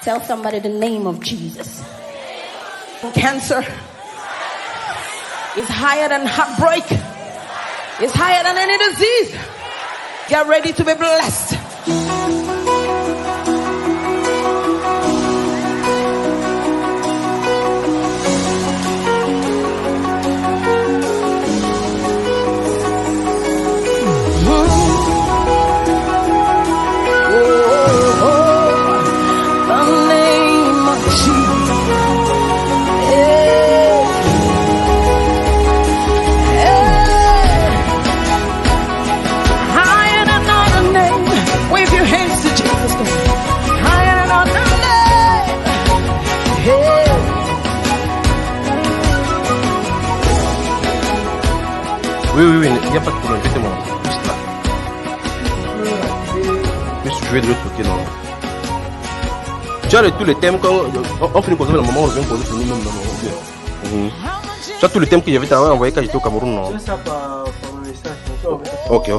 Tell somebody the name of Jesus. Cancer is higher than heartbreak. It's higher than any disease. Get ready to be blessed. Oui, il n'y a pas de problème, mettez-moi juste là. Juste jouer de l'autre côté, non. Tu as tous les thèmes, quand on finit poser la maman, on revient poser pour nous-mêmes, non. Tu as tous les thèmes que j'avais envoyé quand j'étais au Cameroun, non. C'est ça par message. Ok.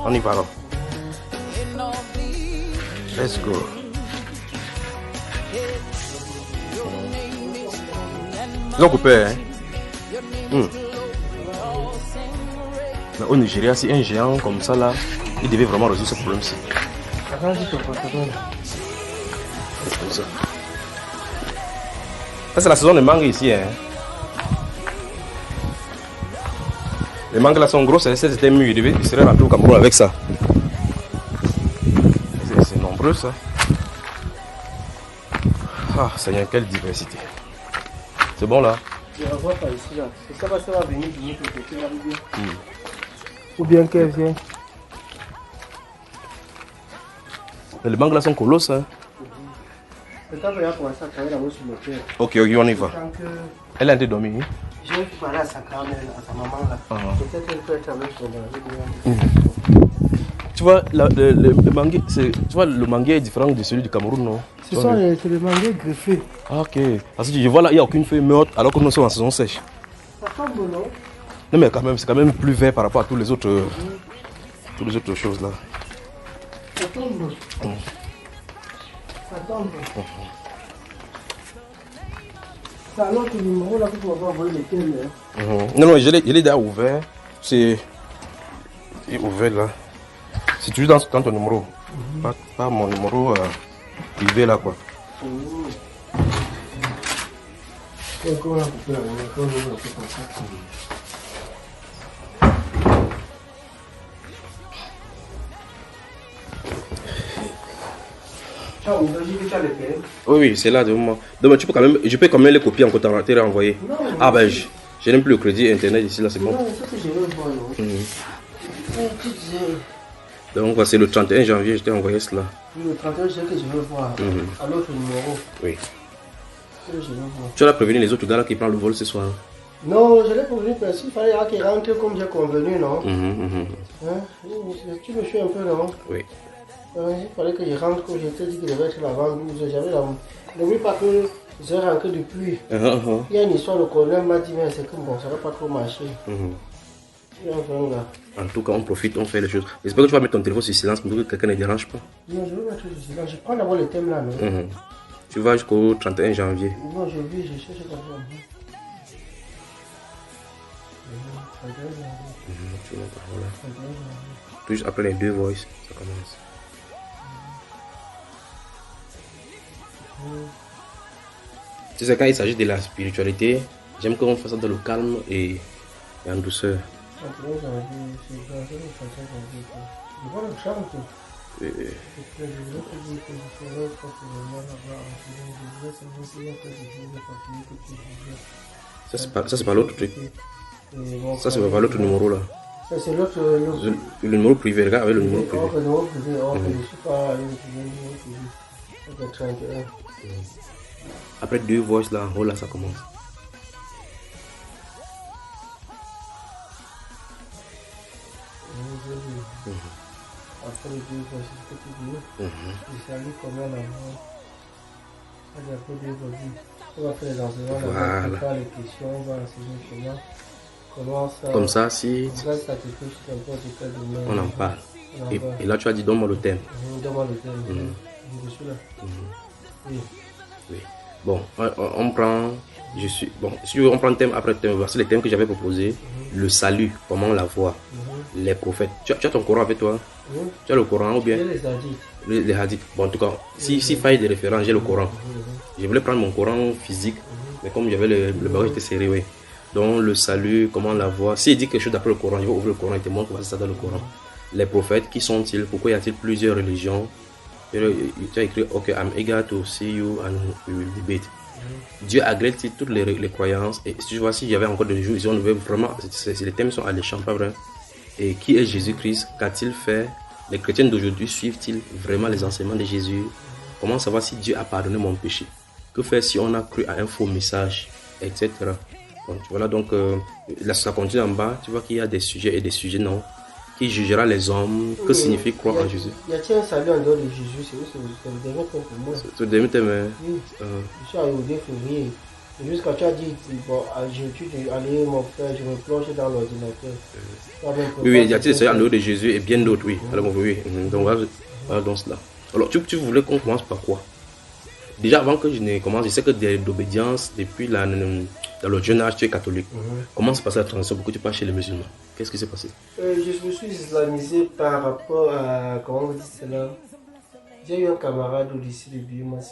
On y va alors. Let's go. Ils ont coupé, hein. Mais au Nigeria, si un géant comme ça là, il devait vraiment résoudre ce problème-ci. Ça, c'est la saison des mangues ici. Hein. Les mangues là sont grosses, c'était mieux, il serait rentré au Cameroun avec ça. C'est nombreux ça. Ah, Seigneur, quelle diversité. C'est bon là? Je ne vois pas ici là. C'est ça, ça va venir de l'autre côté là. Ou bien qu'elle vient. Les mangues là sont colosses. Hein. Quand elle a commencé à travailler là-haut sur le terre. Ok, on y va. Elle a été dormie. Je vais parler à sa grand-mère, à sa maman là. Peut-être qu'elle peut être avec son mari. Tu vois, le manguier, tu vois, le manguier est différent de celui du Cameroun, non? C'est le manguier greffé. Ah, ok. Parce que je vois là, il n'y a aucune feuille morte alors que nous sommes en saison sèche. Ça tombe, non? Non, mais quand même, c'est quand même plus vert par rapport à tous les autres choses là. Ça tombe. Ça tombe. C'est à l'autre numéro là que tu vas envoyer les thèmes. Non, je l'ai déjà ouvert. C'est ouvert là. C'est toujours dans ton numéro. Pas mon numéro privé là quoi. Oui, c'est là de moi. Donc, tu peux quand même, je peux quand même les copier en comptant te renvoyer. Ah ben, je n'aime plus le crédit internet ici là, c'est bon. Non, c'est que je veux voir. Donc, c'est le 31 janvier, je t'ai envoyé cela. Le 31, c'est que je veux voir. À l'autre numéro. Oui. Tu as prévenu les autres gars là qui prennent le vol ce soir. Non, je l'ai prévenu parce qu'il fallait qu'il rentre comme j'ai convenu, non? Hein? Tu me suis un peu, non? Oui. Il fallait que je rentre comme je t'ai dit qu'il devait être là-bas. J'avais la... N'oublie pas que je suis rentré depuis. Il y a une histoire, le colonel m'a dit, mais c'est comme bon, ça ne va pas trop marcher. En tout cas, on profite, on fait les choses. J'espère que tu vas mettre ton téléphone sur silence pour que quelqu'un ne dérange pas. Non, je vais mettre sur silence. Je prends d'abord le thème là, non? Tu vas jusqu'au 31 janvier. Non, je vis, je cherche pas. Juste après les deux voices, ça commence. Tu sais, quand il s'agit de la spiritualité, j'aime qu'on fasse ça dans le calme et en douceur. Ça c'est pas l'autre truc. Ça c'est pas l'autre numéro là. Ça c'est l'autre. Le numéro privé, regarde avec le numéro privé. Le numéro privé, je suis pas Après deux voices là, en haut là, ça commence. Après les deux voices, c'est ce que tu dis. Je salue comment l'amour. Après deux voices, on va faire les enseignements, on va faire les questions, on va enseigner comment ça. Comme ça, si. Ça te touche n'importe quel domaine. On en parle. Et là, tu as dit donne-moi le thème. Donne-moi le thème. Je suis là. Oui. Oui. Bon, on prend, bon, si on prend thème après thème, voici les thèmes que j'avais proposés. Le salut, comment l'avoir, les prophètes. Tu as ton Coran avec toi? Tu as le Coran ou bien? Les hadiths. Bon, en tout cas, si faille des références, j'ai le Coran. Je voulais prendre mon Coran physique, mais comme j'avais le bagage était serré, oui. Donc, le salut, comment l'avoir. S'il dit quelque chose d'après le Coran, je vais ouvrir le Coran et te montrer ça dans le Coran. Les prophètes, qui sont-ils? Pourquoi y a-t-il plusieurs religions? Tu as écrit, ok, I'm eager to see you and we will debate. Dieu agrée-t-il toutes les croyances? Et si tu vois, si j'avais encore des jours, on devait vraiment, les thèmes sont alléchants, pas vrai? Et qui est Jésus-Christ? Qu'a-t-il fait? Les chrétiens d'aujourd'hui suivent-ils vraiment les enseignements de Jésus? Comment savoir si Dieu a pardonné mon péché? Que faire si on a cru à un faux message, etc. Donc voilà, donc là, ça continue en bas, tu vois qu'il y a des sujets et des sujets non. Qui jugera les hommes? Que signifie croire en Jésus? Y a-t-il un salut en dehors de Jésus? C'est le dernier thème pour moi. C'est le dernier thème. Oui. Je suis arrivé au 2 février. Et juste quand tu as dit, bon, j'ai allé mon frère, je me plonge dans l'ordinateur. Oui, y a-t-il des saluts en dehors de Jésus et bien d'autres, oui. Alors, oui. Donc voilà donc cela. Alors tu voulais qu'on commence par quoi? Déjà avant que je ne commence, je sais que d'obédience, depuis dans le jeune âge, tu es catholique. Comment se passe la transition pour que tu passes chez les musulmans? Qu'est-ce qui s'est passé? Je me suis islamisé par rapport à, comment on dit cela? J'ai eu un camarade au lycée de Biomassi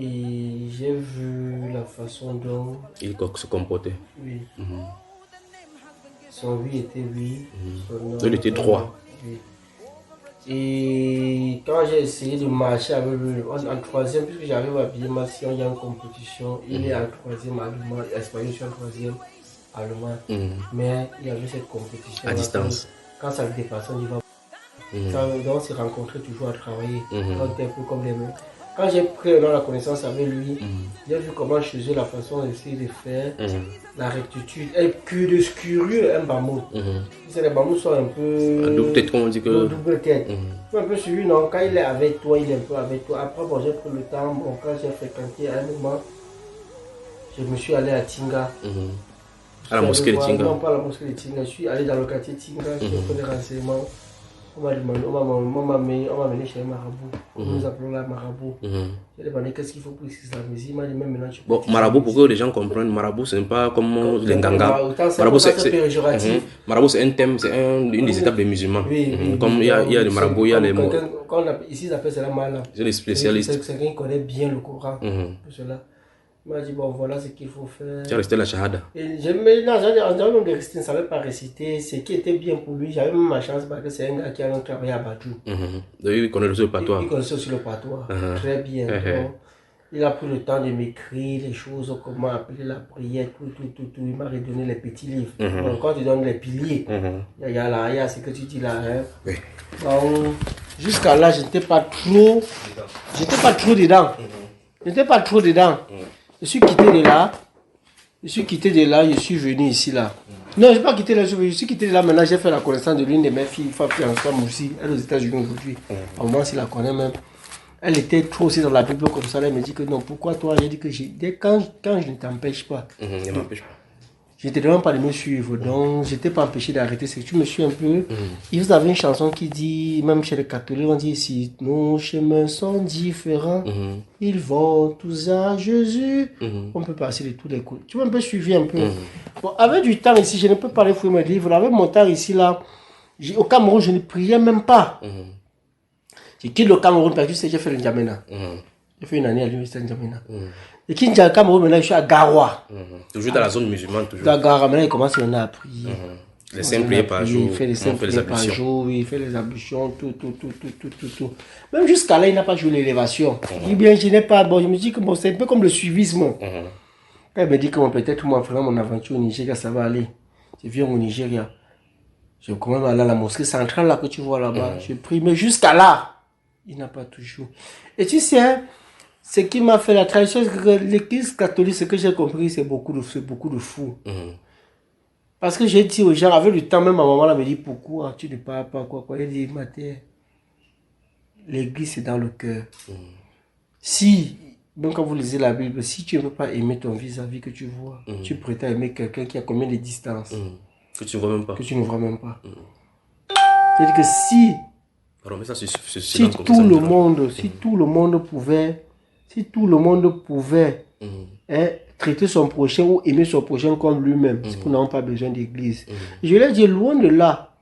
et j'ai vu la façon dont il se comportait. Oui. Son oui était oui. Il était droit. Oui. Et quand j'ai essayé de marcher avec lui, en troisième, puisque j'arrive à Biomassi, il y a une compétition, il est en troisième allemand, espagnol, je suis en troisième allemand. Mais il y avait cette compétition. À distance. Quand ça le dépassait, on y va. Donc on s'est rencontrés toujours à travailler. On était un peu comme les mêmes. Quand j'ai pris la connaissance avec lui, j'ai vu comment chez eux la façon d'essayer de faire, la rectitude, et curieux, un bambou. Les bambous sont un peu. À double tête, comme on dit que. Double tête. Un peu suivi, non. Quand il est avec toi, il est un peu avec toi. Après, bon, j'ai pris le temps. Bon, quand j'ai fréquenté à un moment, je me suis allé à Tinga. À la mosquée de Tinga? Non, pas à la mosquée de Tinga. Je suis allé dans le quartier Tinga, j'ai fait des renseignements. On m'a mené chez un marabout. Nous appelons là marabout. J'ai demandé qu'est-ce qu'il faut pour s'islamiser. Il m'a dit même maintenant tu peux. Bon, marabout, pour que les gens comprennent, marabout, ce n'est pas comme les nganga. Marabout, c'est un thème, c'est une des étapes des musulmans. Comme il y a les marabouts, il y a les mots. Ici, ils appellent cela mala. C'est les spécialistes. C'est quelqu'un qui connaît bien le Coran. Pour cela. Il m'a dit, bon, voilà ce qu'il faut faire. Tu as resté la shahada. Mais non, j'avais même de réciter, je ne savais pas réciter. Ce qui était bien pour lui, j'avais même ma chance parce que c'est un gars qui a travaillé à Badou. Il connaît aussi le patois. Il connaissait aussi le patois. Très bien. Bon, il a pris le temps de m'écrire les choses, comment appeler la prière, tout. Il m'a redonné les petits livres. Donc, quand tu donnes les piliers, il y a ce que tu dis là. Hein. Donc, jusqu'à là, je n'étais pas trop dedans. Je suis quitté de là. Je suis venu ici là. Non, je n'ai pas quitté là. Je suis quitté de là. Maintenant, j'ai fait la connaissance de l'une de mes filles, ensemble aussi. Elle est aux États-Unis aujourd'hui. Au moins, si la connaît même. Elle était trop aussi dans la Bible comme ça. Elle me dit que non, pourquoi toi? J'ai dit que quand je ne t'empêche pas. Ne m'empêche pas. Je ne te demande pas de me suivre, donc je n'étais pas empêché d'arrêter. C'est que tu me suis un peu. Et vous avez une chanson qui dit, même chez les catholiques, on dit si nos chemins sont différents, ils vont tous à Jésus. On peut passer de tous les coups. Tu m'as un peu suivi un peu. Bon, avec du temps ici, je ne peux pas aller fouiller mes livres. Avec mon temps ici, là, au Cameroun, je ne priais même pas. J'ai quitté le Cameroun parce que j'ai fait le N'Djamena. J'ai fait une année à l'université de N'Djamena. Et qui dit Cameroun, maintenant je suis à Garoua. Toujours dans la zone musulmane, toujours. Dans Garoua, maintenant il commence à prier. Les 5 prières par jour. Il fait les 5 prières par jour, il fait les ablutions, tout. Même jusqu'à là, il n'a pas joué l'élévation. Il dit bien, je n'ai pas. Bon, je me dis que bon, c'est un peu comme le suivisme. Quand il me dit que bon, peut-être moi, vraiment, mon aventure au Nigeria, ça va aller. Je viens au Nigeria. Je commence à aller à la mosquée centrale là que tu vois là-bas. Je prie, mais jusqu'à là, il n'a pas toujours. Et tu sais, ce qui m'a fait la tradition, c'est que l'église catholique, ce que j'ai compris, c'est beaucoup de fous. Parce que j'ai dit aux gens, avec le temps, même ma maman me dit, pourquoi tu ne parles pas, quoi. Elle dit, Mathé, l'église c'est dans le cœur. Si, même quand vous lisez la Bible, si tu ne veux pas aimer ton vis-à-vis que tu vois, tu prétends aimer quelqu'un qui a combien de distance que tu ne vois même pas. Que tu ne vois même pas. C'est-à-dire que si Pardon, mais ça, Si tout le monde, si tout le monde pouvait, hein, traiter son prochain ou aimer son prochain comme lui-même, c'est qu'on n'a pas besoin d'église. Je l'ai dit loin de là,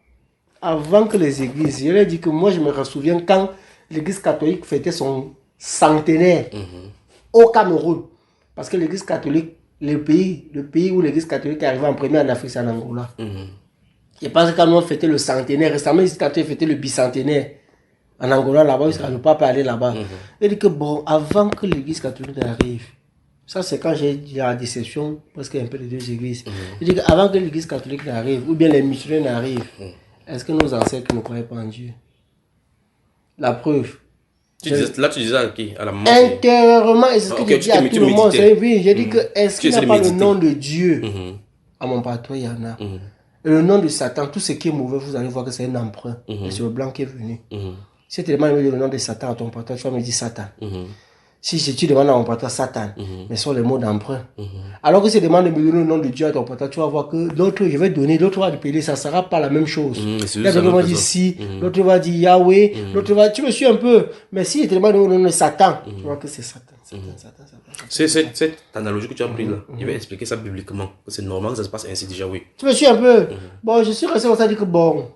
avant que les églises, je l'ai dit que moi je me souviens quand l'église catholique fêtait son centenaire au Cameroun. Parce que l'église catholique, le pays où l'église catholique est arrivée en premier en Afrique, c'est en Angola. Je pense que quand on fêtait le centenaire, récemment l'église catholique fêtait le bicentenaire. En Angola, là-bas, le pape est allé là-bas. Il dit que bon, avant que l'église catholique arrive, ça c'est quand j'ai dit la déception, parce qu'il y a un peu de deux églises. Il dit qu'avant que l'église catholique n'arrive, ou bien les missionnaires n'arrivent, est-ce que nos ancêtres ne croyaient pas en Dieu? La preuve. Là, tu disais à qui? À la maman? Intérieurement, et c'est ce que j'ai dit à tout le monde. Oui, j'ai dit que est-ce qu'il n'y a pas le nom de Dieu? À mon patron, il y en a. Et le nom de Satan, tout ce qui est mauvais, vous allez voir que c'est un emprunt. Et c'est le blanc qui est venu. Si tu demandes le nom de Satan à ton patron, tu vas me dire Satan. Si tu demandes à mon patron Satan, mais ce sont les mots d'emprunt. Alors que si tu demandes de me donner le nom de Dieu à ton patron, tu vas voir que l'autre, je vais donner, l'autre va appeler, ça ne sera pas la même chose. L'autre va dire si, l'autre va dire Yahweh, l'autre va. Tu me suis un peu. Mais si je te demande le nom de Satan, tu vois que c'est Satan. Cette analogie que tu as prise là, je vais expliquer ça bibliquement. C'est normal que ça se passe ainsi déjà, oui. Tu me suis un peu. Bon, je suis resté comme ça, dire que bon.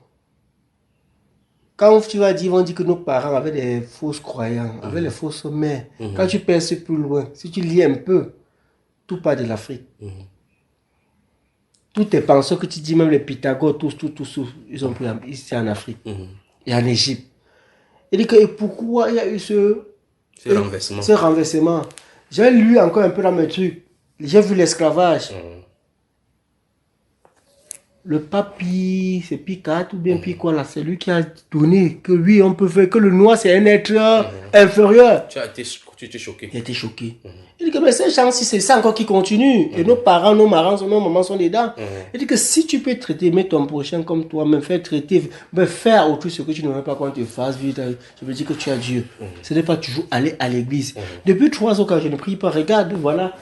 Quand tu vas dire, on dit que nos parents avaient des fausses croyances, avaient les fausses mères. Quand tu perces plus loin, si tu lis un peu, tout part de l'Afrique. Tous tes penseurs que tu dis, même les Pythagore, tous, ils ont pris ici en Afrique et en Égypte. Il dit que et pourquoi il y a eu ce renversement. J'ai lu encore un peu dans mes trucs. J'ai vu l'esclavage. Le pape, c'est Pie IV ou bien Pie quoi là, c'est lui qui a donné que oui, on peut faire que le noir c'est un être inférieur. Tu étais choqué. Il a été choqué. Il dit que mais ces gens-ci, c'est ça encore qui continue. Et nos parents, nos mamans sont dedans. Il dit que si tu peux traiter, mettre ton prochain comme toi, me faire traiter, me faire autre ce que tu ne veux pas qu'on te fasse, je veux dire que tu as Dieu. Ce n'est pas toujours aller à l'église. Depuis 3 ans, quand je ne prie pas, regarde, voilà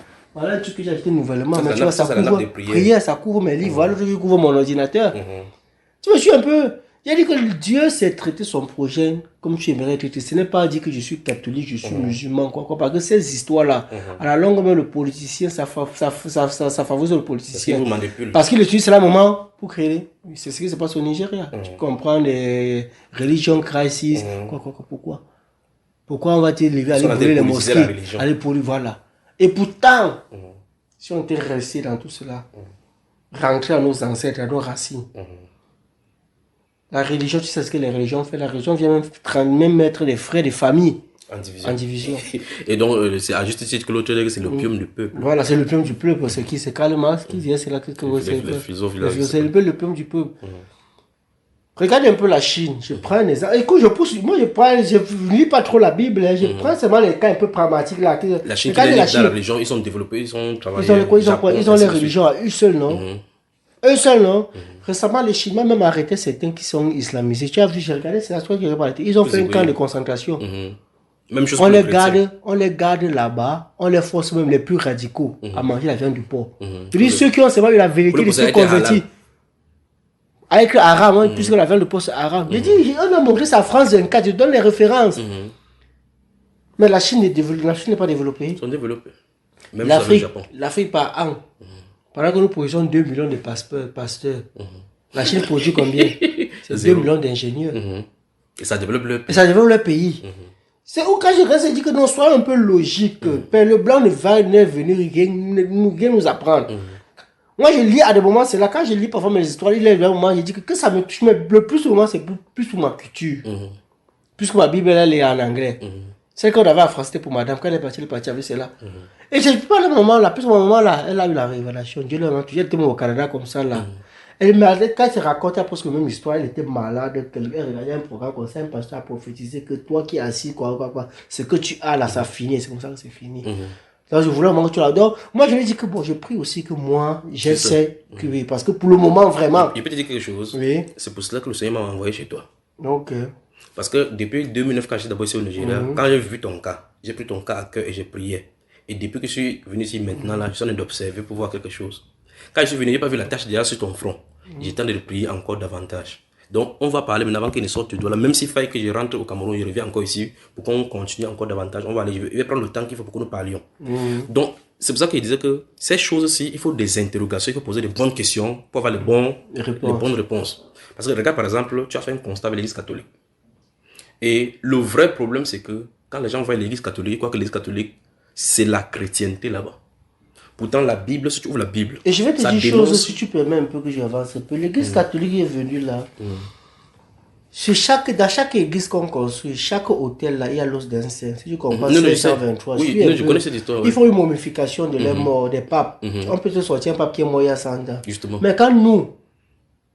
tout ce que j'ai acheté nouvellement. Mais tu vois, ça couvre prière, ça couvre mes livres, voilà tout ce qui couvre mon ordinateur. Tu me suis un peu. Il a dit que Dieu sait traiter son prochain comme tu aimerais traiter. Ce n'est pas dire que je suis catholique, je suis musulman, quoi. Parce que ces histoires-là, à la longue, même le politicien, ça favorise le politicien. Parce qu'il utilise cela moment pour créer. C'est ce qui se passe au Nigeria. Tu comprends les religion crisis. Pourquoi on va te lever, aller brûler les mosquées, aller brûler, voilà. Et pourtant, si on était resté dans tout cela, rentrer à nos ancêtres, à nos racines, la religion, tu sais ce que les religions font. La religion vient même mettre les frères des familles en division. Et donc, c'est à juste titre que l'autre dit que c'est l'opium du peuple. Voilà, c'est l'opium du peuple. C'est qui? C'est Karl Marx qui vient, c'est là que c'est l'opium du peuple. Regarde un peu la Chine. Je prends un exemple. Écoute, je lis pas trop la Bible. Je prends seulement les cas un peu pragmatiques là. La Chine, dans la religion, ils sont développés, ils ont travaillé. Ils ont les religions à eux seuls, non? Eux seuls, non? Récemment, les Chinois même arrêté certains qui sont islamisés. Tu as vu, j'ai regardé, c'est la soirée qui est arrêté. Ils ont fait un camp de concentration. Même chose on les garde là-bas, on les force même les plus radicaux à manger la viande du porc. Je dis ceux qui ont seulement eu la vérité, ils sont convertis. Avec le haram, puisque la viande de porc c'est haram. Je dis, on a montré ça à France 24, je donne les références. Mais la Chine n'est pas développée. Ils sont développés. Même l'Afrique par an. Pendant que nous produisons 2 millions de pasteurs, la Chine produit combien? C'est 2 millions d'ingénieurs. Et ça développe le pays. Le pays. C'est où quand je reste, je dis que nous soyons un peu logiques. Le blanc ne va venir nous apprendre. Moi, je lis à des moments, c'est là, quand je lis parfois mes histoires, il y a des moments, je dis que ça me touche, mais le plus souvent, c'est plus pour ma culture. Puisque ma Bible, elle est en anglais. Celle qu'on avait en français pour madame, quand elle est partie avec celle-là. Et je ne sais pas le moment là, plus au moment là, elle a eu la révélation. Dieu l'a toujours été au Canada comme ça là. Elle m'a dit, quand elle racontait presque la même histoire, elle était malade, elle regardait un programme comme ça, un pasteur a prophétisé que toi qui es assis, ce que tu as là, ça finit, c'est comme ça que c'est fini. Donc je voulais vraiment que tu l'as. Donc moi je lui ai dit que bon, je prie aussi que moi, j'essaie que oui, parce que pour le moment vraiment. Je peux te dire quelque chose. Oui. C'est pour cela que le Seigneur m'a envoyé chez toi. Ok. Parce que depuis 2009, quand j'étais d'abord ici au Nigeria, quand j'ai vu ton cas, j'ai pris ton cas à cœur et j'ai prié. Et depuis que je suis venu ici maintenant, là, je suis en train d'observer pour voir quelque chose. Quand je suis venu, je n'ai pas vu la tache déjà sur ton front. J'étais en train de prier encore davantage. Donc, on va parler maintenant avant qu'il ne sorte de là. Même s'il faille que je rentre au Cameroun, je reviens encore ici pour qu'on continue encore davantage. On va aller, je vais prendre le temps qu'il faut pour que nous parlions. Donc, c'est pour ça qu'il disait que ces choses-ci, il faut des interrogations, il faut poser des bonnes questions pour avoir les bonnes réponses. Parce que regarde, par exemple, tu as fait un constat avec l'église catholique. Et le vrai problème, c'est que quand les gens voient l'église catholique, quoi que l'église catholique, c'est la chrétienté là-bas. Pourtant, la Bible, si tu ouvres la Bible... Et je vais te dire une chose, si tu permets un peu que j'avance un peu. L'église catholique est venue là. Dans chaque église qu'on construit, chaque hôtel là, il y a l'os d'un saint. Si tu comprends, c'est 123. Oui, je connais cette histoire. Il faut une momification de les morts, des papes. On peut te sortir un pape qui est mort il y a 100 ans. Justement. Mais quand nous,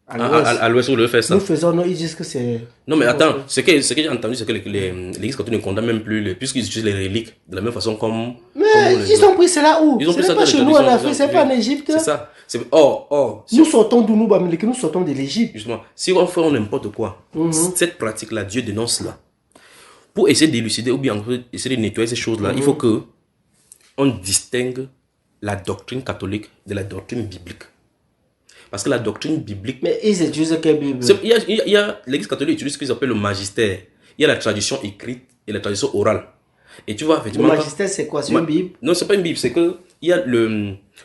à l'ouest, on le fait ça. Nous faisons, non, ils disent que c'est... Non, mais attends, ce que j'ai entendu, c'est que l'église catholique ne condamne même plus, puisqu'ils utilisent les reliques de la même façon comme... Mais ils ont pris cela où? Ils ont pris ça pas chez nous en Afrique, c'est pas en Égypte. C'est ça. Nous sortons d'où nous sortons de l'Égypte. Justement, si on fait n'importe quoi, cette pratique-là, Dieu dénonce cela. Pour essayer d'élucider ou bien essayer de nettoyer ces choses-là, il faut que on distingue la doctrine catholique de la doctrine biblique. Parce que la doctrine biblique... Mais ils utilisent quelle Bible? L'église catholique utilise ce qu'ils appellent le magistère. Il y a la tradition écrite et la tradition orale. Et tu vois, effectivement... Le magistère, c'est quoi? C'est une Bible? Non, c'est pas une Bible. C'est que il y a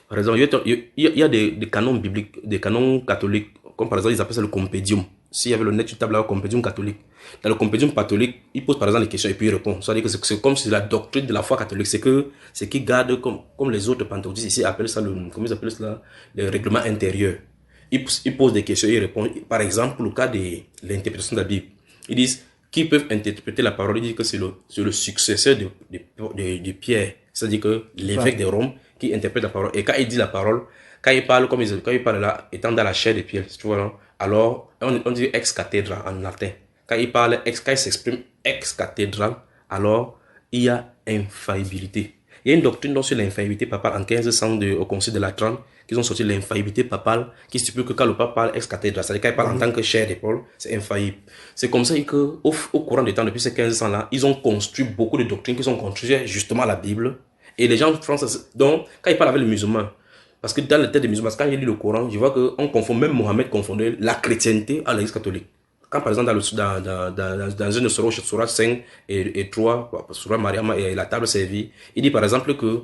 par exemple, il y a des canons bibliques, des canons catholiques. Comme par exemple, ils appellent ça le compédium. S'il y avait le net, tu tapes là, le compédium catholique. Dans le compédium catholique, il pose par exemple les questions et puis il répond. C'est-à-dire que c'est comme si la doctrine de la foi catholique, c'est qu'ils gardent comme les autres pentecôtistes ici appellent ça comment ils appellent cela, le règlement intérieur. Ils posent des questions et ils répondent. Par exemple, pour le cas de l'interprétation de la Bible, ils disent qu'ils peuvent interpréter la parole. Ils disent que c'est le successeur de Pierre, c'est-à-dire que l'évêque de Rome qui interprète la parole. Et quand il dit la parole, quand il parle là, étant dans la chair de Pierre, tu vois, non? Alors on dit ex cathedra en latin. Quand il s'exprime ex cathedra, alors il y a infaillibilité. Il y a une doctrine sur l'infaillibilité papale en 1500 au Concile de Latran, qu'ils ont sorti l'infaillibilité papale, qui stipule que quand le pape parle ex cathedra, c'est-à-dire quand il parle en tant que chair d'épaule, c'est infaillible. C'est comme ça qu'au courant des temps, depuis ces 1500-là, ils ont construit beaucoup de doctrines qui sont construites justement à la Bible. Et les gens français, donc, quand ils parlent avec les musulmans, parce que dans la tête des musulmans, quand ils lisent le Coran, je vois qu'on confond, même Mohamed confondait la chrétienté à l'église catholique. Quand par exemple dans une Surah 5 et 3, Surah Mariam et la table servie, il dit par exemple que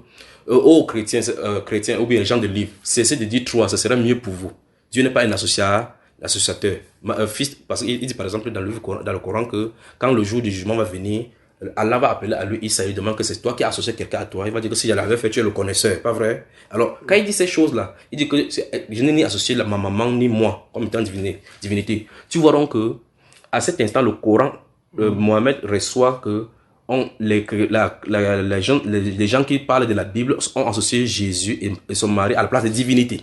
aux chrétiens ou bien les gens de livre, cessez de dire 3, ce sera mieux pour vous. Dieu n'est pas un associateur. Parce qu'il dit par exemple dans le Coran que quand le jour du jugement va venir, Allah va appeler à lui Issa, il demande que c'est toi qui as associé quelqu'un à toi. Il va dire que si je l'avais fait, tu es le connaisseur, pas vrai? Alors, quand il dit ces choses-là, il dit que je n'ai ni associé ma maman ni moi comme étant divinité. Tu vois donc que à cet instant, le Coran, Mohamed reçoit que les gens qui parlent de la Bible ont associé Jésus et son mari à la place de divinité.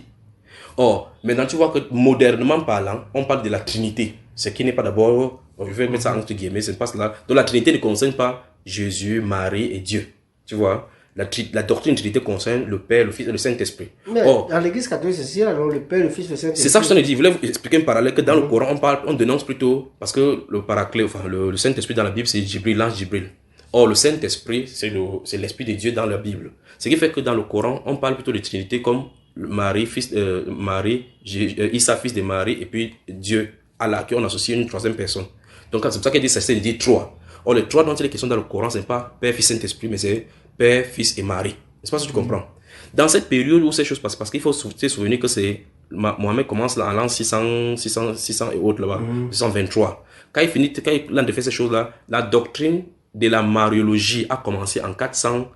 Or, maintenant tu vois que modernement parlant, on parle de la Trinité. Ce qui n'est pas d'abord, je vais mettre ça entre guillemets, c'est pas cela. Donc la Trinité ne concerne pas Jésus, Marie et Dieu. Tu vois, la doctrine de Trinité concerne le Père, le Fils et le Saint-Esprit. Mais dans l'église catholique, c'est ça, alors le Père, le Fils et le Saint-Esprit. C'est ça que je dis. Je voulais vous expliquer un parallèle que dans le Coran, on dénonce plutôt, parce que le paraclet, enfin le Saint-Esprit dans la Bible, c'est Jibril, l'ange Jibril. Or, le Saint-Esprit, c'est l'Esprit de Dieu dans la Bible. Ce qui fait que dans le Coran, on parle plutôt de Trinité comme Marie, Issa, fils de Marie, et puis Dieu, Allah, qui on associe une troisième personne. Donc, c'est pour ça qu'il dit c'est dit trois. Or, les trois dont il est question dans le Coran, ce n'est pas Père, Fils, Saint-Esprit, mais c'est Père, Fils et Marie. N'est-ce pas ce que tu comprends? Dans cette période où ces choses passent, parce qu'il faut se souvenir que c'est Mohamed commence là en l'an 600 et autres là-bas, 623. Quand il a fait ces choses-là, la doctrine de la mariologie a commencé en 401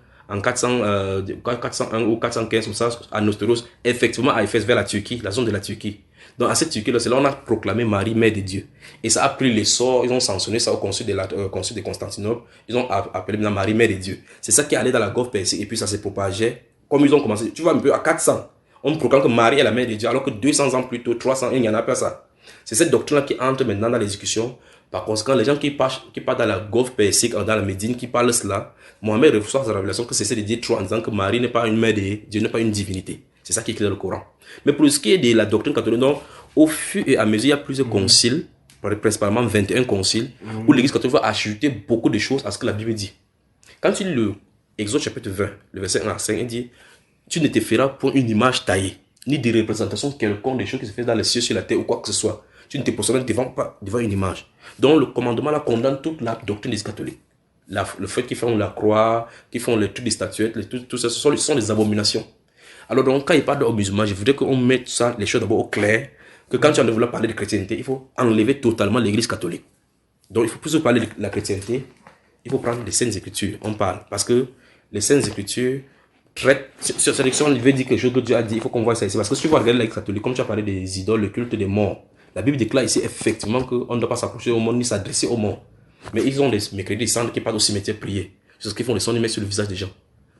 ou 415 comme ça, à Nostros, effectivement à Éphèse vers la Turquie, la zone de la Turquie. Donc à cette Turquie-là, c'est là on a proclamé Marie, mère de Dieu. Et ça a pris l'essor, ils ont sanctionné ça au concile de Constantinople, ils ont appelé maintenant Marie, mère de Dieu. C'est ça qui est allé dans la Golfe Persique et puis ça s'est propagé. Comme ils ont commencé, tu vois un peu à 400, on proclame que Marie est la mère de Dieu, alors que 200 ans plus tôt, 300, il n'y en a pas ça. C'est cette doctrine-là qui entre maintenant dans les discussions. Par conséquent, les gens qui partent dans la Golfe Persique, dans la Médine, qui parlent cela, Mohamed reçoit sa révélation que c'est de dire trop en disant que Marie n'est pas une mère de Dieu, n'est pas une divinité. C'est ça qui est écrit dans le Coran. Mais pour ce qui est de la doctrine catholique, au fur et à mesure, il y a plusieurs conciles, principalement 21 conciles, où l'Église catholique va ajouter beaucoup de choses à ce que la Bible dit. Quand tu Exode chapitre 20, le verset 1 à 5, il dit, tu ne te feras pour une image taillée, ni de représentation quelconque des choses qui se font dans les cieux, sur la terre ou quoi que ce soit. Tu ne te positionnes pas devant une image. Donc le commandement là condamne toute la doctrine des catholiques. Le fait qu'ils font la croix, qu'ils font les trucs des statuettes, tout ça, ce sont des abominations. Alors donc, quand il parle de musulman, je voudrais qu'on mette ça, les choses d'abord au clair, que quand tu en veux parler de chrétienté, il faut enlever totalement l'église catholique. Donc il faut plus parler de la chrétienté, il faut prendre les Saintes Écritures, on parle. Parce que les Saintes Écritures traitent, sur cette élection, il veut dire quelque chose que Dieu a dit, il faut qu'on voit ça ici. Parce que si tu vas regarder l'église catholique, comme tu as parlé des idoles, le culte des morts, la Bible déclare ici effectivement qu'on ne doit pas s'approcher au monde ni s'adresser au monde. Mais ils ont des mercredis saints qui partent au cimetière prier. C'est ce qu'ils font, les sons ils mettent sur le visage des gens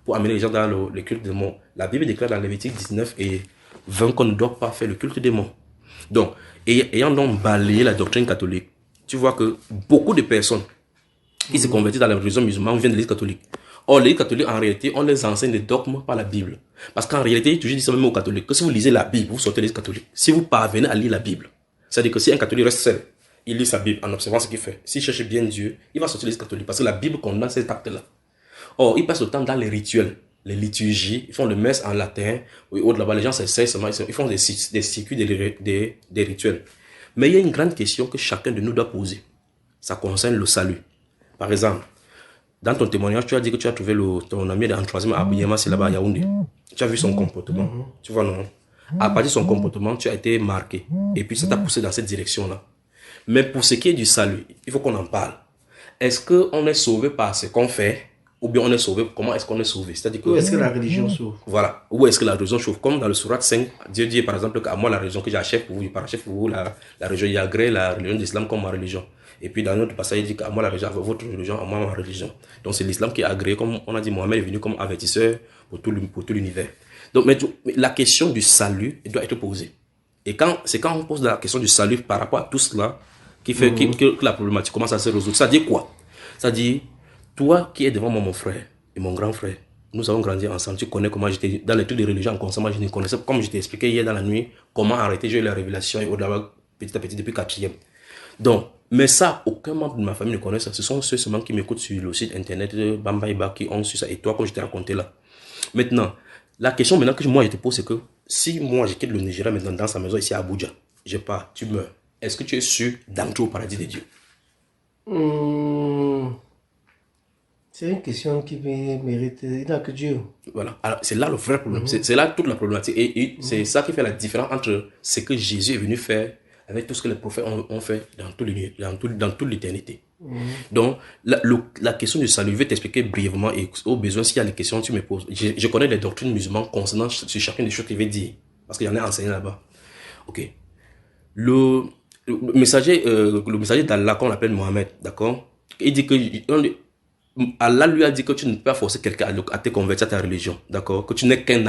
pour amener les gens dans le culte des morts. La Bible déclare dans Lévitique 19 et 20 qu'on ne doit pas faire le culte des morts. Donc, ayant donc balayé la doctrine catholique, tu vois que beaucoup de personnes qui se convertissent dans la religion musulmane viennent de l'église catholique. Or, l'église catholique, en réalité, on les enseigne des dogmes par la Bible. Parce qu'en réalité, je dis ça même aux catholiques, que si vous lisez la Bible, vous sortez de l'église catholique. Si vous parvenez à lire la Bible, c'est-à-dire que si un catholique reste seul, il lit sa Bible en observant ce qu'il fait. S'il cherche bien Dieu, il va sortir de l'église catholique. Parce que la Bible condamne cet acte-là. Or, ils passent le temps dans les rituels, les liturgies, ils font le messe en latin, ou autre là-bas, les gens s'essayent seulement, ils font des circuits, des rituels. Mais il y a une grande question que chacun de nous doit poser. Ça concerne le salut. Par exemple, dans ton témoignage, tu as dit que tu as trouvé ton ami en troisième habillement, c'est là-bas à Yaoundé. Tu as vu son comportement. Tu vois, non? À partir de son comportement, tu as été marqué. Et puis, ça t'a poussé dans cette direction-là. Mais pour ce qui est du salut, il faut qu'on en parle. Est-ce qu'on est sauvé par ce qu'on fait? Ou bien on est sauvé, comment est-ce qu'on est sauvé? C'est-à-dire que, où est-ce que la religion sauve? Voilà. Où est-ce que la religion sauve? Comme dans le Sourate 5, Dieu dit par exemple qu'à moi la religion que j'achète pour vous, je parachève pour vous, la religion, il agrée la religion de l'islam comme ma religion. Et puis dans notre passage, il dit qu'à moi la religion, votre religion, à moi ma religion. Donc c'est l'islam qui est agréé, comme on a dit, Mohamed est venu comme avertisseur pour tout l'univers. Donc mais la question du salut doit être posée. Et c'est quand on pose la question du salut par rapport à tout cela qui fait que la problématique commence à se résoudre. Ça dit quoi? Ça dit, toi qui es devant moi, mon frère et mon grand frère, nous avons grandi ensemble. Tu connais comment j'étais dans les trucs de religion en consomment. Je ne connaissais pas, comme je t'ai expliqué hier dans la nuit, comment arrêter. J'ai eu la révélation et au-delà, petit à petit, depuis 4e. Donc, mais ça, aucun membre de ma famille ne connaît ça. Ce sont ceux seulement qui m'écoutent sur le site internet de Bambaïba qui ont su ça. Et toi, comme je t'ai raconté là. Maintenant, la question maintenant que moi je te pose, c'est que si moi je quitte le Nigeria maintenant dans sa maison ici à Abuja, je pars, tu meurs. Est-ce que tu es sûr d'entrer au paradis de Dieu? C'est une question qui mérite. Il n'a que Dieu. Voilà. Alors, c'est là le vrai problème. C'est là toute la problématique. Et c'est ça qui fait la différence entre ce que Jésus est venu faire avec tout ce que les prophètes ont fait dans toute l'éternité. Donc, la question du salut, je vais t'expliquer brièvement et au besoin, s'il y a des questions, tu me poses. Je connais les doctrines musulmanes concernant sur chacune des choses qu'il veut dire. Parce qu'il y en a enseigné là-bas. Ok. Le messager d'Allah, qu'on appelle Mohamed, d'accord? Il dit que Allah lui a dit que tu ne peux pas forcer quelqu'un à te convertir à ta religion, d'accord? Que tu n'es qu'un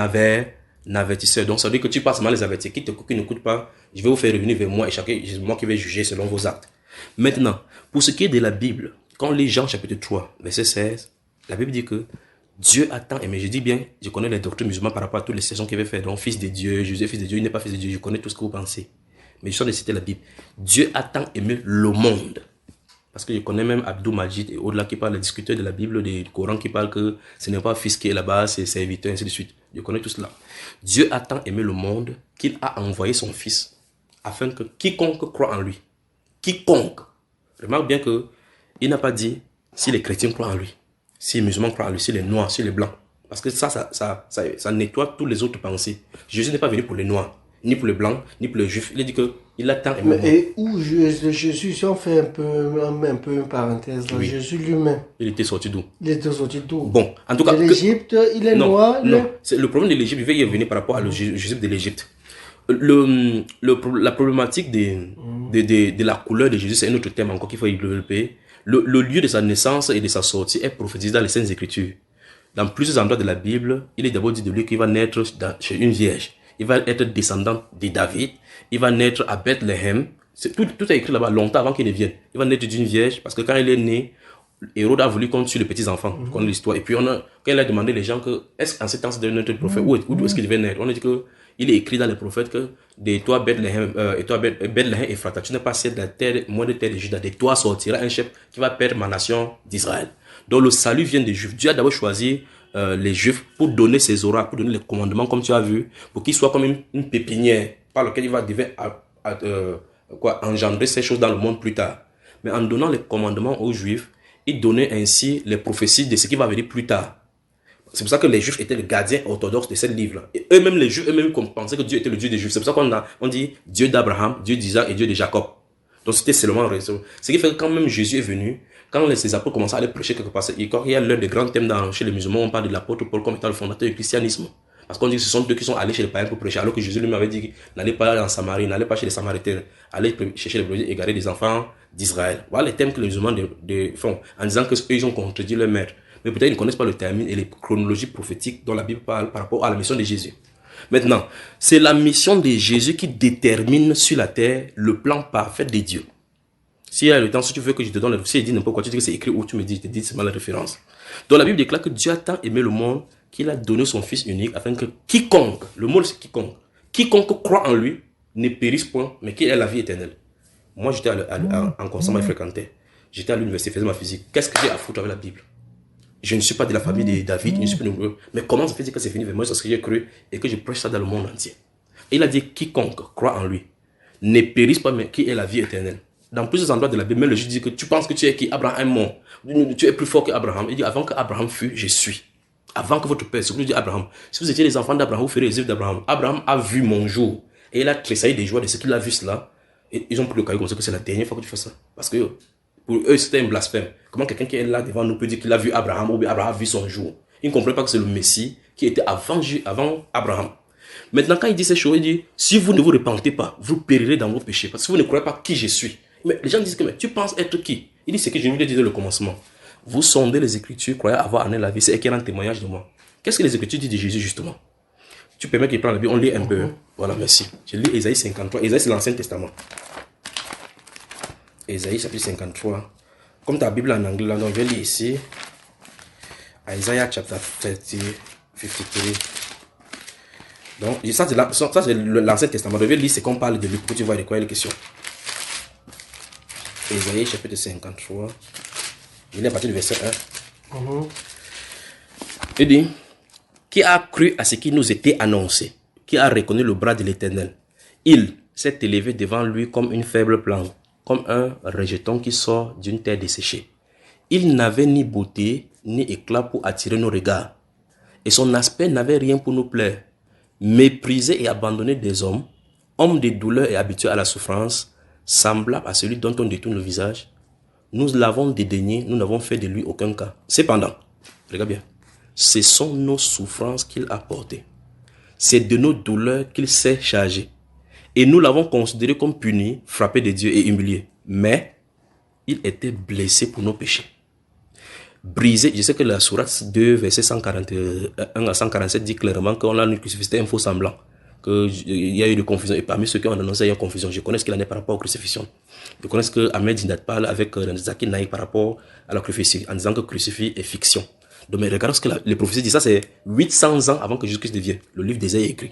avertisseur. Donc, ça veut dire que tu passes mal les avertis, qui n'écoutent pas, je vais vous faire revenir vers moi et c'est moi qui vais juger selon vos actes. Maintenant, pour ce qui est de la Bible, quand on lit Jean chapitre 3, verset 16, la Bible dit que Dieu a tant aimé. Je dis bien, je connais les doctrines musulmanes par rapport à toutes les sessions qu'il veut faire. Donc, fils de Dieu, Jésus, fils de Dieu, il n'est pas fils de Dieu. Je connais tout ce que vous pensez. Mais je suis en train de citer la Bible. Dieu a tant aimé le monde. Parce que je connais même Abdou Majid et au-delà qui parle, les discuteurs de la Bible, du Coran qui parlent que ce n'est pas fils qui est là-bas, c'est serviteur, ainsi de suite. Je connais tout cela. Dieu a tant aimé le monde qu'il a envoyé son fils afin que quiconque croit en lui, quiconque, remarque bien que il n'a pas dit si les chrétiens croient en lui, si les musulmans croient en lui, si les noirs, si les blancs. Parce que ça nettoie tous les autres pensées. Jésus n'est pas venu pour les noirs, ni pour les blancs, ni pour les juifs. Il a dit qu'il a tant aimé. Et où Jésus, si on fait un peu une parenthèse, là, oui. Jésus lui-même. Il était sorti d'où? Il était sorti d'où? Bon, en tout cas. De l'Égypte, il est noir. Non, le problème de l'Égypte, je vais y revenir par rapport à Jésus de l'Égypte. La problématique de la couleur de Jésus, c'est un autre thème encore qu'il faut développer. Le lieu de sa naissance et de sa sortie est prophétisé dans les Saintes Écritures. Dans plusieurs endroits de la Bible, il est d'abord dit de lui qu'il va naître chez une vierge. Il va être descendant de David. Il va naître à Bethléem. Tout est écrit là-bas longtemps avant qu'il ne vienne. Il va naître d'une vierge parce que quand il est né, Hérode a voulu qu'on tue les petits-enfants. Tu connais l'histoire. Et puis, quand il a demandé les gens que, est-ce qu'en ce temps, c'est notre prophète, où est-ce qu'il devait naître? On a dit qu'il est écrit dans les prophètes que de toi, Bethléem, et Frata, tu n'es pas celle de la terre, moi de terre de Juda. De toi sortira un chef qui va perdre ma nation d'Israël. Donc le salut vient des Juifs. Dieu a d'abord choisi les Juifs pour donner ses oracles, pour donner les commandements, comme tu as vu, pour qu'ils soient comme une pépinière par laquelle il va engendrer ces choses dans le monde plus tard. Mais en donnant les commandements aux Juifs, il donnait ainsi les prophéties de ce qui va venir plus tard. C'est pour ça que les Juifs étaient les gardiens orthodoxes de ce livre-là. Et eux-mêmes, les Juifs, eux-mêmes pensaient que Dieu était le Dieu des Juifs. C'est pour ça qu'on dit Dieu d'Abraham, Dieu d'Isaac et Dieu de Jacob. Donc c'était seulement raison. Ce qui fait que quand même Jésus est venu, quand ses apôtres commençaient à aller prêcher quelque part, il y a l'un des grands thèmes chez les musulmans, on parle de l'apôtre Paul comme étant le fondateur du christianisme. Parce qu'on dit que ce sont eux qui sont allés chez les païens pour prêcher, alors que Jésus lui-même avait dit n'allez pas aller en Samarie, n'allez pas chez les Samaritains, allez chercher les brebis égarés des enfants d'Israël. Voilà les thèmes que les musulmans font, en disant qu'eux ils ont contredit leur maître. Mais peut-être ils ne connaissent pas le terme et les chronologies prophétiques dont la Bible parle par rapport à la mission de Jésus. Maintenant, c'est la mission de Jésus qui détermine sur la terre le plan parfait de Dieu. S'il y a le temps, si tu veux que je te donne, si je dis n'importe quoi, tu dis que c'est écrit où tu me dis, je te dis c'est mal la référence. Donc la Bible déclare que Dieu a tant aimé le monde qu'il a donné son Fils unique afin que quiconque, le mot c'est quiconque croit en lui ne périsse point, mais qu'il ait la vie éternelle. Moi j'étais en consommant et fréquentais. J'étais à l'université, faisais ma physique. Qu'est-ce que j'ai à foutre avec la Bible? Je ne suis pas de la famille de David, je ne suis pas nombreux. Mais comment ça fait dire que c'est fini vers moi, c'est ce que j'ai cru et que je prêche ça dans le monde entier. Et il a dit quiconque croit en lui ne périsse pas, mais qui ait la vie éternelle. Dans plusieurs endroits de la Bible, même le juge dit que tu penses que tu es qui? Abraham est mort. Tu es plus fort qu'Abraham. Il dit avant qu'Abraham fût, je suis. Avant que votre père, c'est ce que dit Abraham. Si vous étiez les enfants d'Abraham, vous ferez les œuvres d'Abraham. Abraham a vu mon jour. Et il a tressailli des joies de ce qu'il a vu cela. Et ils ont pris le caillou comme ça que c'est la dernière fois que tu fais ça. Parce que pour eux, c'était un blasphème. Comment quelqu'un qui est là devant nous peut dire qu'il a vu Abraham ou bien Abraham a vu son jour? Ils ne comprennent pas que c'est le Messie qui était avant Abraham. Maintenant, quand il dit ces choses, il dit, si vous ne vous repentez pas, vous périrez dans vos péchés. Parce que vous ne croyez pas qui je suis. Mais les gens disent que mais, tu penses être qui? Il dit, c'est que je voulais dire dès le commencement. Vous sondez les Écritures, croyez avoir en elle la vie. C'est écrit en témoignage de moi. Qu'est-ce que les Écritures disent de Jésus, justement? Tu permets qu'il prenne la Bible, on lit un peu. Voilà, merci. Je lis Ésaïe 53. Ésaïe, c'est l'Ancien Testament. Ésaïe, chapitre 53. Comme ta Bible en anglais, donc je vais lire ici. Isaiah chapter 53. Donc, ça c'est l'Ancien Testament. Je vais lire ce qu'on parle de lui pour que tu vois de quoi il est question. Ésaïe chapitre 53. Il est à partir du verset 1. Il dit, qui a cru à ce qui nous était annoncé, qui a reconnu le bras de l'Éternel. Il s'est élevé devant lui comme une faible plante, comme un rejeton qui sort d'une terre desséchée. Il n'avait ni beauté, ni éclat pour attirer nos regards. Et son aspect n'avait rien pour nous plaire. Méprisé et abandonné des hommes, homme de douleur et habitué à la souffrance, semblable à celui dont on détourne le visage, nous l'avons dédaigné, nous n'avons fait de lui aucun cas. Cependant, regarde bien, ce sont nos souffrances qu'il a portées. C'est de nos douleurs qu'il s'est chargé. Et nous l'avons considéré comme puni, frappé de Dieu et humilié. Mais il était blessé pour nos péchés. Brisé, je sais que la sourate 2, verset 141 à 147 dit clairement qu'on l'a crucifié, c'était un faux semblant. Qu'il y a eu de confusion. Et parmi ceux qui ont annoncé, il y a eu confusion. Je connais ce qu'il en est par rapport aux crucifixions. Je connais ce que Ahmed Zindat parle avec Zakir Naïk par rapport à la crucifixion, en disant que crucifix est fiction. Donc, mais regarde ce que les prophéties disent. Ça, c'est 800 ans avant que Jésus-Christ devienne. Le livre d'Ésaïe est écrit.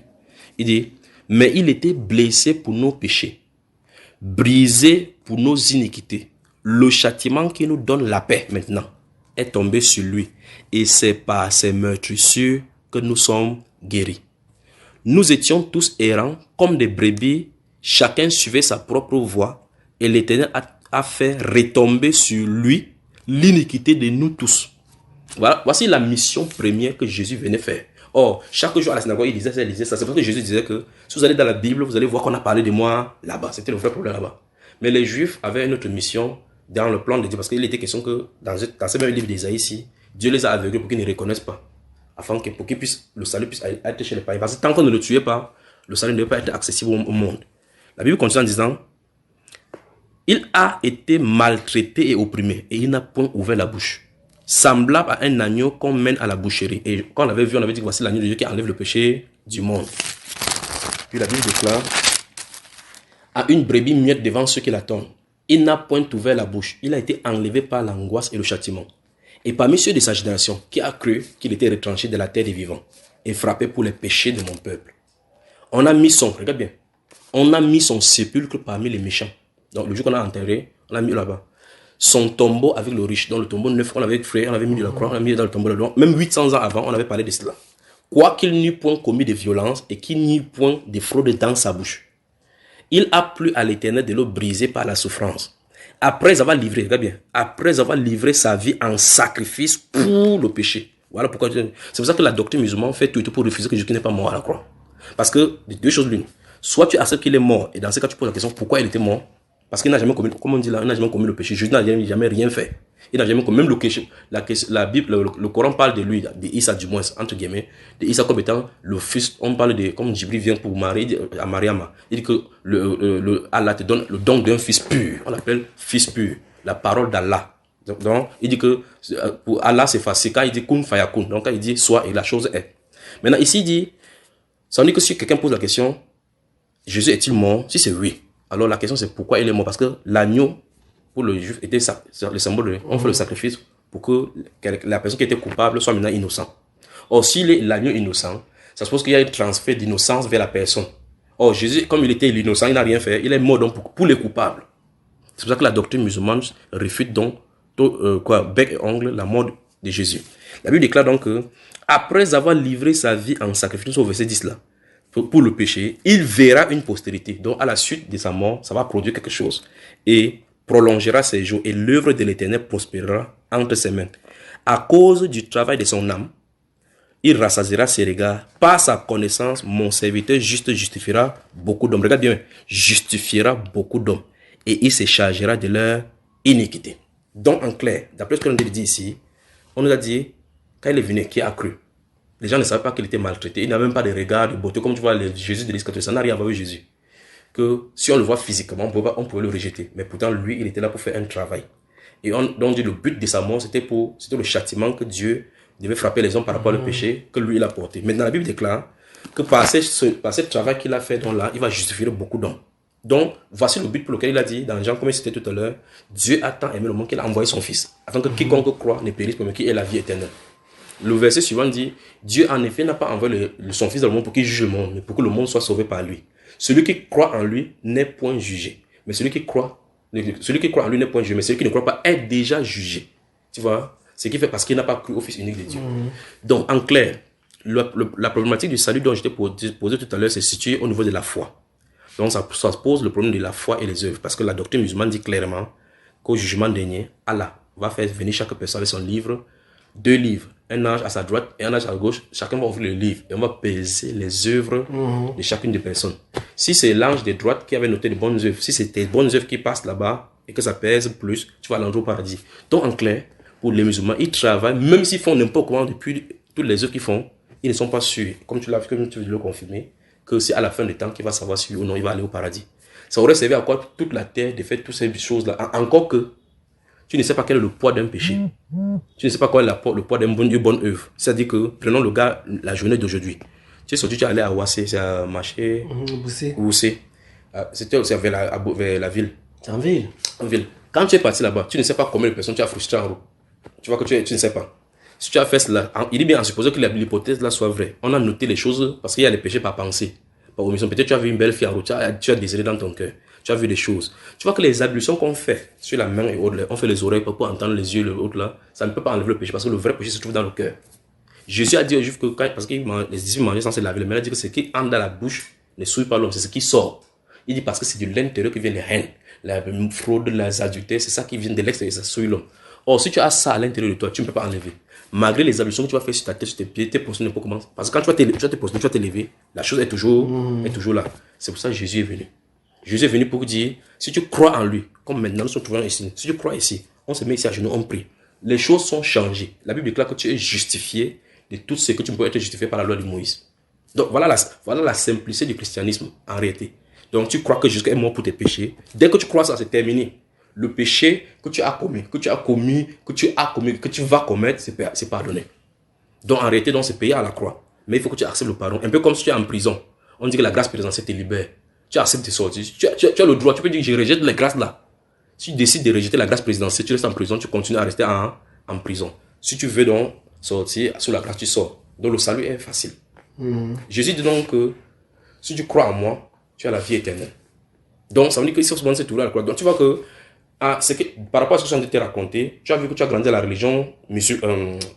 Il dit, mais il était blessé pour nos péchés, brisé pour nos iniquités. Le châtiment qui nous donne la paix maintenant est tombé sur lui. Et c'est par ses meurtrissures que nous sommes guéris. Nous étions tous errants comme des brebis, chacun suivait sa propre voie, et l'Éternel a fait retomber sur lui l'iniquité de nous tous. Voilà, voici la mission première que Jésus venait faire. Or, chaque jour à la synagogue, il disait ça. C'est parce que Jésus disait que si vous allez dans la Bible, vous allez voir qu'on a parlé de moi là-bas. C'était le vrai problème là-bas. Mais les Juifs avaient une autre mission dans le plan de Dieu, parce qu'il était question que dans ce même livre d'Ésaïe ici, Dieu les a aveuglés pour qu'ils ne reconnaissent pas. Afin que pour qu'ils puissent, le salut puisse être chez les païens. Parce que tant qu'on ne le tuait pas, le salut ne peut pas être accessible au monde. La Bible continue en disant, il a été maltraité et opprimé, et il n'a point ouvert la bouche. Semblable à un agneau qu'on mène à la boucherie. Et quand on l'avait vu, on avait dit que voici l'agneau de Dieu qui enlève le péché du monde. Puis la Bible déclare, à une brebis muette devant ceux qui l'attendent. Il n'a point ouvert la bouche. Il a été enlevé par l'angoisse et le châtiment. Et parmi ceux de sa génération, qui a cru qu'il était retranché de la terre des vivants et frappé pour les péchés de mon peuple. On a mis regarde bien, on a mis son sépulcre parmi les méchants. Donc le jour qu'on a enterré, on l'a mis là-bas. son tombeau avec le riche. Dans le tombeau neuf, on avait créé, on avait mis de la croix, on avait mis dans le tombeau dedans. Même 800 ans avant, on avait parlé de cela. Quoiqu'il n'eût point commis de violence et qu'il n'eût point de fraude dans sa bouche, il a plu à l'Éternel de l'eau brisée par la souffrance. Après avoir livré, regarde bien, après avoir livré sa vie en sacrifice pour le péché. Voilà pourquoi c'est pour ça que la doctrine musulmane fait tout pour refuser que Jésus n'est pas mort à la croix. Parce que, deux choses l'une. Soit tu acceptes qu'il est mort, et dans ce cas, tu poses la question pourquoi il était mort. Parce qu'il n'a jamais commis, comme on dit là, il n'a jamais commis le péché. Jésus n'a jamais rien fait. Il n'a jamais commis, même la Bible, le Coran parle de lui, de Issa du moins, entre guillemets, de Issa comme étant le fils, on parle de, comme Jibril vient pour Marie, à Mariama, il dit que Allah te donne le don d'un fils pur, on l'appelle fils pur, la parole d'Allah. Donc, il dit que pour Allah c'est facile, quand il dit kun fayakun, donc quand il dit soit et la chose est. Maintenant ici il dit, ça veut dire que si quelqu'un pose la question, Jésus est-il mort? Si c'est oui, alors la question c'est pourquoi il est mort? Parce que l'agneau, pour le juif, était le symbole de, on fait le sacrifice pour que la personne qui était coupable soit maintenant innocente. Or, s'il est l'agneau innocent, ça suppose qu'il y a un transfert d'innocence vers la personne. Or, Jésus, comme il était l'innocent, il n'a rien fait, il est mort donc pour les coupables. C'est pour ça que la doctrine musulmane réfute donc, bec et ongle, la mort de Jésus. La Bible déclare donc que, après avoir livré sa vie en sacrifice, au verset 10 là, pour le péché, il verra une postérité. Donc, à la suite de sa mort, ça va produire quelque chose. Et prolongera ses jours et l'œuvre de l'Éternel prospérera entre ses mains. À cause du travail de son âme, il rassasiera ses regards. Par sa connaissance, mon serviteur juste justifiera beaucoup d'hommes. Regarde bien, justifiera beaucoup d'hommes. Et il se chargera de leur iniquité. Donc, en clair, d'après ce qu'on nous dit ici, on nous a dit, quand il est venu, qui a cru? Les gens ne savaient pas qu'il était maltraité. Il n'a même pas de regard, de beauté. Comme tu vois, Jésus de l'Église, ça n'a rien à voir avec Jésus. Que si on le voit physiquement, on pouvait le rejeter. Mais pourtant, lui, il était là pour faire un travail. Et on dit le but de sa mort, c'était le châtiment que Dieu devait frapper les hommes par rapport au péché que lui, il a porté. Maintenant, la Bible déclare que par ce travail qu'il a fait, donc là, il va justifier beaucoup d'hommes. Donc, voici le but pour lequel il a dit, dans Jean, comme il citait tout à l'heure, Dieu a tant aimé le monde qu'il a envoyé son Fils, afin que quiconque croit ne périsse pas, mais qu'il ait la vie éternelle. Le verset suivant dit, Dieu en effet n'a pas envoyé son Fils dans le monde pour qu'il juge le monde, mais pour que le monde soit sauvé par lui. Celui qui croit en lui n'est point jugé. Mais celui qui croit en lui n'est point jugé. Mais celui qui ne croit pas est déjà jugé. Tu vois? Ce qui fait parce qu'il n'a pas cru au Fils unique de Dieu. Donc, en clair, la problématique du salut dont j'étais posé tout à l'heure, c'est situé au niveau de la foi. Donc, ça pose le problème de la foi et les œuvres. Parce que la doctrine musulmane dit clairement qu'au jugement dernier, Allah va faire venir chaque personne avec son livre, 2 livres, un ange à sa droite et un ange à sa gauche. Chacun va ouvrir le livre et on va peser les œuvres de chacune des personnes. Si c'est l'ange de droite qui avait noté de bonnes œuvres, si c'est tes bonnes œuvres qui passent là-bas et que ça pèse plus, tu vas l'endroit au paradis. Donc en clair, pour les musulmans, ils travaillent, même s'ils font n'importe comment depuis toutes les œuvres qu'ils font, ils ne sont pas sûrs, comme tu veux le confirmer, que c'est à la fin du temps qu'il va savoir si oui ou non il va aller au paradis. Ça aurait servi à quoi toute la terre de faire toutes ces choses-là, encore que tu ne sais pas quel est le poids d'un péché. Tu ne sais pas quel est le poids d'une bonne œuvre. C'est-à-dire que, prenons le gars, la journée d'aujourd'hui. Tu es sorti, tu es allé à Ouassé, c'est à marché. Boussé. C'était vers la ville. C'est en ville. En ville. Quand tu es parti là-bas, tu ne sais pas combien de personnes tu as frustré en route. Tu vois que tu ne sais pas. Si tu as fait cela, il est bien à supposer que l'hypothèse là soit vraie. On a noté les choses parce qu'il y a les péchés par pensée, par omission. Peut-être tu as vu une belle fille en route, tu as désiré dans ton cœur. Tu as vu des choses. Tu vois que les ablutions qu'on fait sur la main et autres, on fait les oreilles pour entendre les yeux, l'autre là, ça ne peut pas enlever le péché parce que le vrai péché se trouve dans le cœur. Jésus a dit aux Juifs que parce que les disciples mangeaient sans se laver les mains, il a dit que ce qui entre dans la bouche ne souille pas l'homme, c'est ce qui sort. Il dit parce que c'est de l'intérieur que viennent les haines, la fraude, les adultères, c'est ça qui vient de l'extérieur, ça souille l'homme. Or, si tu as ça à l'intérieur de toi, tu ne peux pas enlever. Malgré les ablutions que tu vas faire sur ta tête, sur tes pieds, tes postures ne peuvent pas commencer. Parce que quand tu vas te poster, tu vas te lever, la chose est toujours là. C'est pour ça que Jésus est venu. Jésus est venu pour dire, si tu crois en lui, comme maintenant nous sommes trouvés ici, si tu crois ici, on se met ici à genoux, on prie. Les choses sont changées. La Bible déclare que tu es justifié de tout ce que tu peux être justifié par la loi de Moïse. Donc voilà la simplicité du christianisme en réalité. Donc tu crois que Jésus est mort pour tes péchés. Dès que tu crois ça, c'est terminé. Le péché que tu as commis, que tu vas commettre, c'est pardonné. Donc en réalité, c'est payé à la croix. Mais il faut que tu acceptes le pardon. Un peu comme si tu es en prison. On dit que la grâce présidentielle te libère. Tu acceptes de sortir. Tu as le droit. Tu peux dire que je rejette les grâces là. Si tu décides de rejeter la grâce présidentielle, tu restes en prison, tu continues à rester en prison. Si tu veux donc sortir sous la grâce, tu sors. Donc le salut est facile. Jésus dit donc que si tu crois en moi, tu as la vie éternelle. Donc ça veut dire que si on se demande c'est tout là, donc tu vois que Ah, c'est que par rapport à ce que je viens de te raconter, tu as vu que tu as grandi dans la religion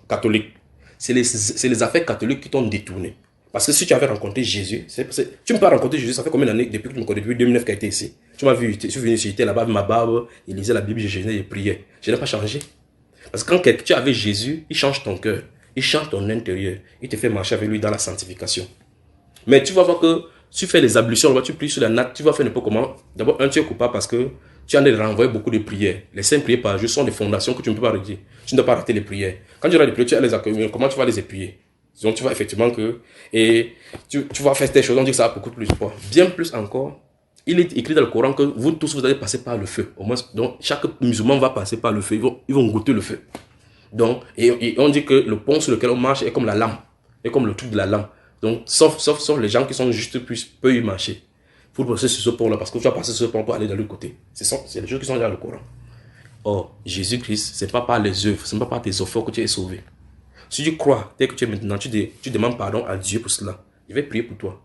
catholique. C'est les affaires catholiques qui t'ont détourné. Parce que si tu avais rencontré Jésus, tu ne peux pas rencontrer Jésus, ça fait combien d'années depuis que tu me connais, depuis 2009 qu'il a été ici. Tu m'as vu, je suis venu ici, j'étais là-bas avec ma barbe, il lisait la Bible, je jeûnais, je priais. Je n'ai pas changé. Parce que quand tu es avec Jésus, il change ton cœur, il change ton intérieur, il te fait marcher avec lui dans la sanctification. Mais tu vas voir que tu fais les ablutions, tu pries sur la natte, tu vas faire n'importe comment. D'abord, tu es coupable parce que tu en as renvoyé beaucoup de prières. Les 5 prières par jour sont des fondations que tu ne peux pas arrêter. Tu ne dois pas arrêter les prières. Quand tu auras des prières, tu vas les accueillir. Comment tu vas les appuyer? Donc tu vas effectivement que... Et tu vas faire tes choses, on dit que ça va beaucoup plus fort. Bien plus encore, il est écrit dans le Coran que vous tous, vous allez passer par le feu. Au moins, donc chaque musulman va passer par le feu. Ils vont goûter le feu. Donc, et on dit que le pont sur lequel on marche est comme la lame. Est comme le truc de la lame. Donc, sauf les gens qui sont juste peuvent y marcher. Il faut passer sur ce pont-là parce que tu vas passer sur ce pont pour aller de l'autre côté. C'est les choses qui sont dans le Coran. Or, Jésus-Christ, ce n'est pas par les œuvres, ce n'est pas par tes efforts que tu es sauvé. Si tu crois, dès que tu es maintenant, tu demandes pardon à Dieu pour cela. Je vais prier pour toi.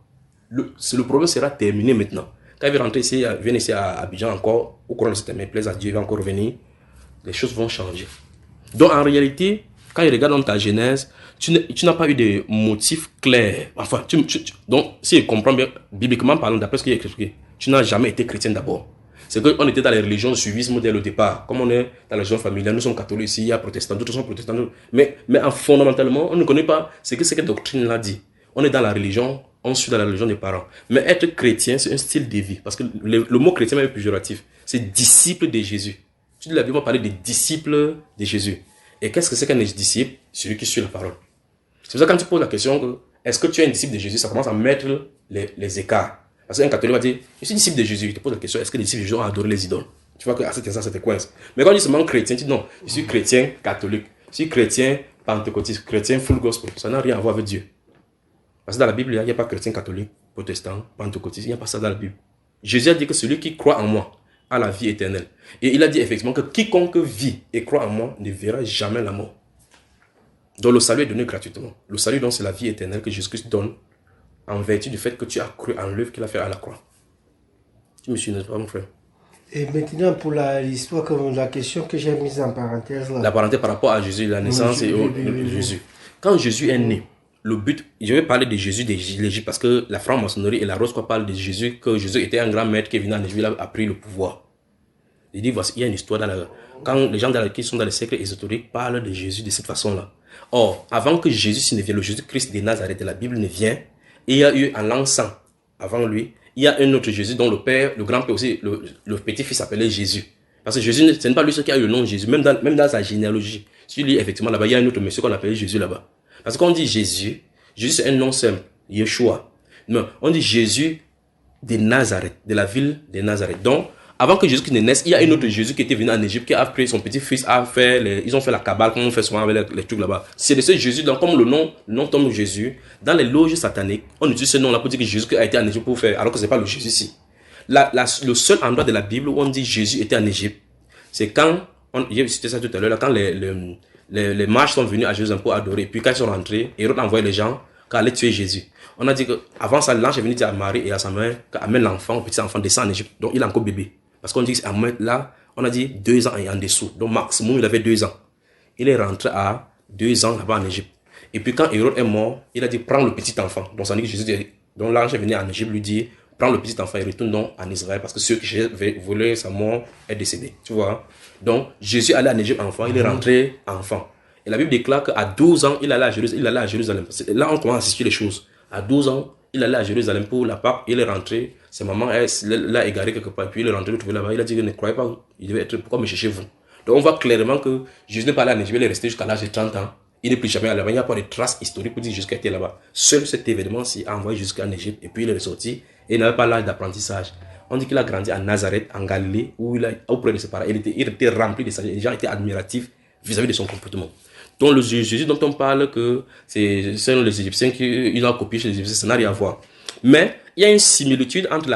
Le problème sera terminé maintenant. Quand il va rentrer ici, il vient ici à Abidjan encore, au courant de cette année, plaise à Dieu, il va encore revenir. Les choses vont changer. Donc, en réalité, quand il regarde dans ta genèse, tu n'as pas eu de motifs clairs. Enfin, donc, si je comprends bien, bibliquement parlant, d'après ce qu'il y a expliqué, tu n'as jamais été chrétien d'abord. C'est qu'on était dans les religions de suivisme dès le départ. Comme on est dans la religion familiale, nous sommes catholiques ici, il y a protestants, d'autres sont protestants. Mais fondamentalement, on ne connaît pas ce que cette doctrine-là dit. On est dans la religion, on suit dans la religion des parents. Mais être chrétien, c'est un style de vie. Parce que le mot chrétien est péjoratif. C'est disciple de Jésus. Tu dis la Bible, on va parler des disciples de Jésus. Et qu'est-ce que c'est qu'un disciple? Celui qui suit la parole. C'est pour ça que quand tu poses la question, est-ce que tu es un disciple de Jésus, ça commence à mettre les écarts. Parce qu'un catholique va dire, je suis disciple de Jésus. Il te pose la question, est-ce que les disciples de Jésus ont adoré les idoles? Tu vois que à cet instant, ça te coince. Mais quand tu dis seulement chrétien, tu dis non, je suis chrétien catholique. Je suis chrétien pentecôtiste, chrétien full gospel. Ça n'a rien à voir avec Dieu. Parce que dans la Bible, il n'y a pas chrétien catholique, protestant, pentecôtiste. Il n'y a pas ça dans la Bible. Jésus a dit que celui qui croit en moi a la vie éternelle. Et il a dit effectivement que quiconque vit et croit en moi ne verra jamais la mort. Donc le salut est donné gratuitement. Le salut, donc, c'est la vie éternelle que Jésus-Christ donne en vertu du fait que tu as cru en l'œuvre qu'il a fait à la croix. Tu me suis, n'est-ce pas, mon frère? Et maintenant, pour l'histoire, comme la question que j'ai mise en parenthèse là. La parenthèse par rapport à Jésus, la naissance et Jésus. Quand Jésus est né, le but, je vais parler de Jésus d'Égypte parce que la franc-maçonnerie et la rose parlent de Jésus, que Jésus était un grand maître qui est venu en Égypte, il a pris le pouvoir. Il dit, voici, il y a une histoire quand les gens qui sont dans les cercles ésotériques parlent de Jésus de cette façon-là. Or, avant que Jésus ne vienne, le Jésus-Christ de Nazareth de la Bible ne vient, il y a eu un l'encens avant lui, il y a un autre Jésus dont le père, le grand-père aussi, le petit-fils s'appelait Jésus. Parce que Jésus, ce n'est pas lui qui a eu le nom de Jésus, même dans sa généalogie. Si tu lis effectivement là-bas, il y a un autre monsieur qu'on appelait Jésus là-bas. Parce qu'on dit Jésus c'est un nom simple, Yeshua. Non, on dit Jésus de Nazareth, de la ville de Nazareth. Donc, avant que Jésus ne naisse, il y a un autre Jésus qui était venu en Égypte, qui a pris son petit-fils, ils ont fait la cabale, comme on fait souvent avec les trucs là-bas. C'est de ce Jésus, donc comme le nom tombe Jésus, dans les loges sataniques, on utilise ce nom-là pour dire que Jésus a été en Égypte pour faire, alors que ce n'est pas le Jésus-ci. Le seul endroit de la Bible où on dit Jésus était en Égypte, c'est quand, j'ai cité ça tout à l'heure, quand les mages sont venus à Jérusalem pour adorer, puis quand ils sont rentrés, Hérode a envoyé les gens qui allaient tuer Jésus. On a dit qu'avant ça, l'ange est venu dire à Marie et à sa mère qu'amène l'enfant, le petit enfant descend en Égypte, donc il est encore bébé. Parce qu'on dit que là, on a dit 2 ans et en dessous. Donc maximum, il avait 2 ans. Il est rentré à 2 ans là-bas en Égypte. Et puis quand Hérode est mort, il a dit prends le petit enfant. Donc ça dit que Jésus, donc l'ange est venu en Égypte lui dit prends le petit enfant et retourne donc en Israël parce que ceux qui voulaient sa mort est décédé. Tu vois? Donc Jésus allait en Égypte enfant, il est rentré enfant. Et la Bible déclare qu'à 12 ans, il allait à Jérusalem. Là, on commence à situer les choses. À 12 ans, il allait à Jérusalem pour la Pâque, il est rentré, sa maman l'a égaré quelque part, puis il est rentré, le trouver là-bas, il a dit qu'il ne croyait pas, il devait être, pourquoi me cherchez vous? Donc on voit clairement que Jésus n'est pas allé en Égypte, il est resté jusqu'à l'âge de 30 ans, il n'est plus jamais allé là-bas, il n'y a pas de traces historiques pour dire que Jésus était là-bas. Seul cet événement-ci a envoyé jusqu'en Égypte, et puis il est ressorti, et il n'avait pas l'âge d'apprentissage. On dit qu'il a grandi à Nazareth, en Galilée, où auprès de ses parents, il était rempli de sagesse, les gens étaient admiratifs vis-à-vis de son comportement. Donc le Jésus dont on parle que c'est selon les Égyptiens qu'ils ont copié chez les Égyptiens, ça n'a rien à voir. Mais il y a une similitude entre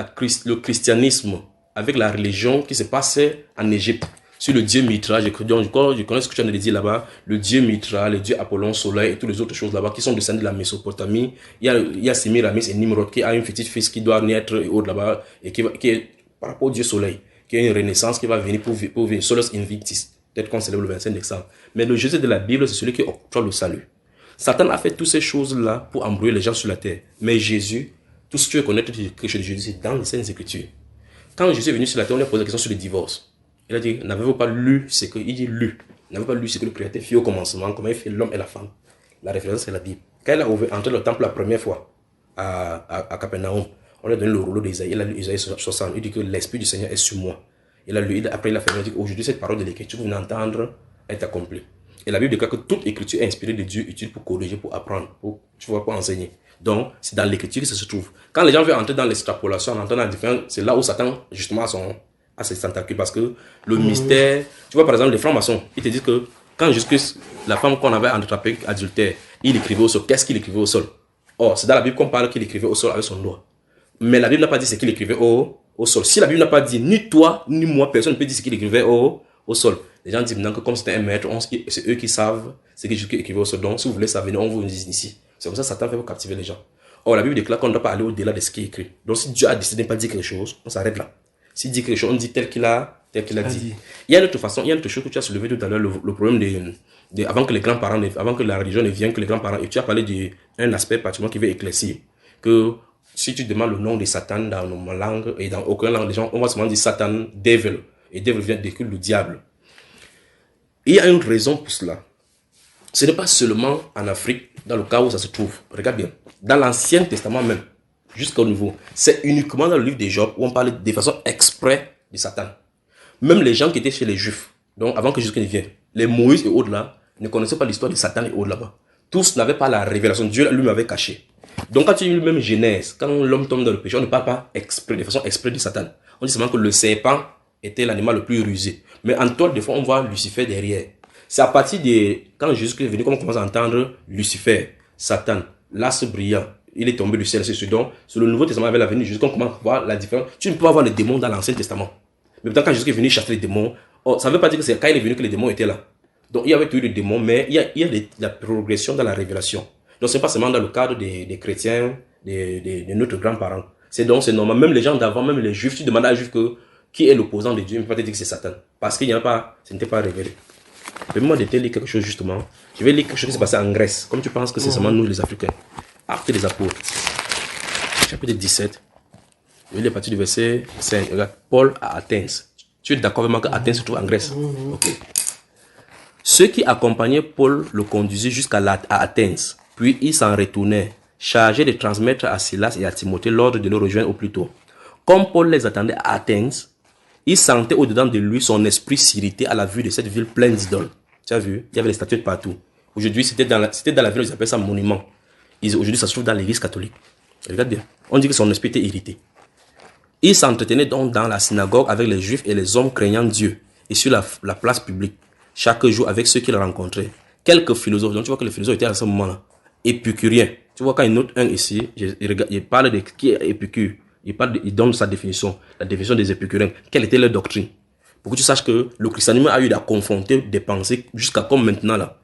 le christianisme avec la religion qui se passait en Égypte. Sur le dieu Mitra, je connais ce que tu as dit là-bas, le dieu Mitra, le dieu Apollon, Soleil et toutes les autres choses là-bas qui sont descendus de la Mésopotamie. Il y a Sémiramis et Nimrod qui a un petit fils qui doit naître haut là-bas et qui est par rapport au dieu Soleil, qu'il y a une renaissance qui va venir pour venir. Solus Invictus. Peut-être qu'on célèbre le 25 décembre. Mais le Jésus de la Bible, c'est celui qui octroie le salut. Satan a fait toutes ces choses-là pour embrouiller les gens sur la terre. Mais Jésus, tout ce que tu veux connaître de Jésus, c'est dans les Saintes Écritures. Quand Jésus est venu sur la terre, on lui a posé la question sur le divorce. Il a dit, n'avez-vous pas lu ce que... Il dit, lu. N'avez-vous pas lu ce que le Créateur fit au commencement, comment il fait l'homme et la femme. La référence, c'est la Bible. Quand il a entré le temple la première fois à Capernaum, on lui a donné le rouleau d'Isaïe. Il a lu Isaïe 60. Il dit que l'Esprit du Seigneur est sur moi. Il a lu, après il a fait, il dit qu'aujourd'hui, cette parole de l'Écriture que vous venez d'entendre est accomplie. Et la Bible déclare que toute Écriture est inspirée de Dieu, utile pour corriger, pour apprendre, pour enseigner. Donc, c'est dans l'Écriture que ça se trouve. Quand les gens veulent entrer dans l'extrapolation, en entrant dans la différence, c'est là où Satan, justement, a ses tentacules. Parce que le mystère, tu vois, par exemple, les francs-maçons, ils te disent que quand jusque la femme qu'on avait attrapée adultère, il écrivait au sol. Qu'est-ce qu'il écrivait au sol? Oh, c'est dans la Bible qu'on parle qu'il écrivait au sol avec son doigt. Mais la Bible n'a pas dit ce qu'il écrivait au sol. Si la Bible n'a pas dit, ni toi, ni moi, personne ne peut dire ce qu'il écrivait au sol. Les gens disent maintenant que comme c'était un maître, c'est eux qui savent ce qu'il écrivait au sol. Donc, si vous voulez savoir, on vous dit ici. C'est comme ça que Satan fait pour captiver les gens. Or, la Bible déclare qu'on ne doit pas aller au-delà de ce qui est écrit. Donc, si Dieu a décidé de ne pas dire quelque chose, on s'arrête là. S'il dit quelque chose, on dit tel qu'il a dit. Il y a une autre façon, il y a une autre chose que tu as soulevé tout à l'heure, le problème avant que les grands-parents, avant que la religion ne vienne, que les grands-parents, et tu as parlé d'un aspect particulièrement qui veut éclaircir, que si tu demandes le nom de Satan dans nos langues, et dans aucune langue, les gens, on va seulement dire Satan, devil, et devil vient de le diable. Il y a une raison pour cela. Ce n'est pas seulement en Afrique, dans le cas où ça se trouve. Regarde bien. Dans l'Ancien Testament même, jusqu'au niveau, c'est uniquement dans le livre de Job où on parle de façon exprès de Satan. Même les gens qui étaient chez les Juifs, donc avant que Jésus ne vienne, les Moïse et autres là, ne connaissaient pas l'histoire de Satan et autres là-bas. Tous n'avaient pas la révélation. Dieu lui m'avait caché. Donc quand tu lis même Genèse, quand l'homme tombe dans le péché, on ne parle pas exprès, de façon exprès de Satan. On dit seulement que le serpent était l'animal le plus rusé. Mais en toi, des fois, on voit Lucifer derrière. C'est à partir de... Quand Jésus est venu, qu'on commence à entendre Lucifer, Satan, l'astre brillant, il est tombé du ciel, c'est ce dont, sur le Nouveau Testament, avec la venue de Jésus, qu'on commence à voir la différence. Tu ne peux pas voir les démons dans l'Ancien Testament. Mais pourtant, quand Jésus est venu chasser les démons, ça ne veut pas dire que c'est quand il est venu que les démons étaient là. Donc, il y avait toujours des démons, mais il y a la progression dans la révélation. Donc, ce n'est pas seulement dans le cadre des chrétiens, de notre grands-parents. C'est normal. Même les gens d'avant, même les juifs, tu demandes à un juif qui est l'opposant de Dieu, il ne peut pas te dire que c'est Satan. Parce qu'il n'y a pas, ce n'était pas révélé. Permets-moi de te lire quelque chose justement. Je vais lire quelque chose qui s'est passé en Grèce. Comme tu penses que c'est seulement nous les Africains. Actes des Apôtres. Chapitre 17. Je vais lire à partir du verset 5. Regarde. Paul à Athènes. Tu es d'accord avec moi que Athènes se trouve en Grèce? Ok. Ceux qui accompagnaient Paul le conduisaient jusqu'à Athènes. Puis ils s'en retournaient, chargés de transmettre à Silas et à Timothée l'ordre de le rejoindre au plus tôt. Comme Paul les attendait à Athènes, il sentait au-dedans de lui son esprit s'irriter à la vue de cette ville pleine d'idoles. Tu as vu? Il y avait des statues partout. Aujourd'hui, c'était dans la ville, ils appellent ça monument. Aujourd'hui, ça se trouve dans l'église catholique. Regarde bien. On dit que son esprit était irrité. Il s'entretenait donc dans la synagogue avec les juifs et les hommes craignant Dieu, et sur la place publique, chaque jour avec ceux qu'il rencontrait. Quelques philosophes, donc tu vois que les philosophes étaient à ce moment-là, épicuriens. Tu vois, quand il note un ici, il parle de qui est Épicure. Il donne sa définition, la définition des épicuriens. Quelle était leur doctrine? Pour que tu saches que le christianisme a eu à confronter des pensées jusqu'à comme maintenant là.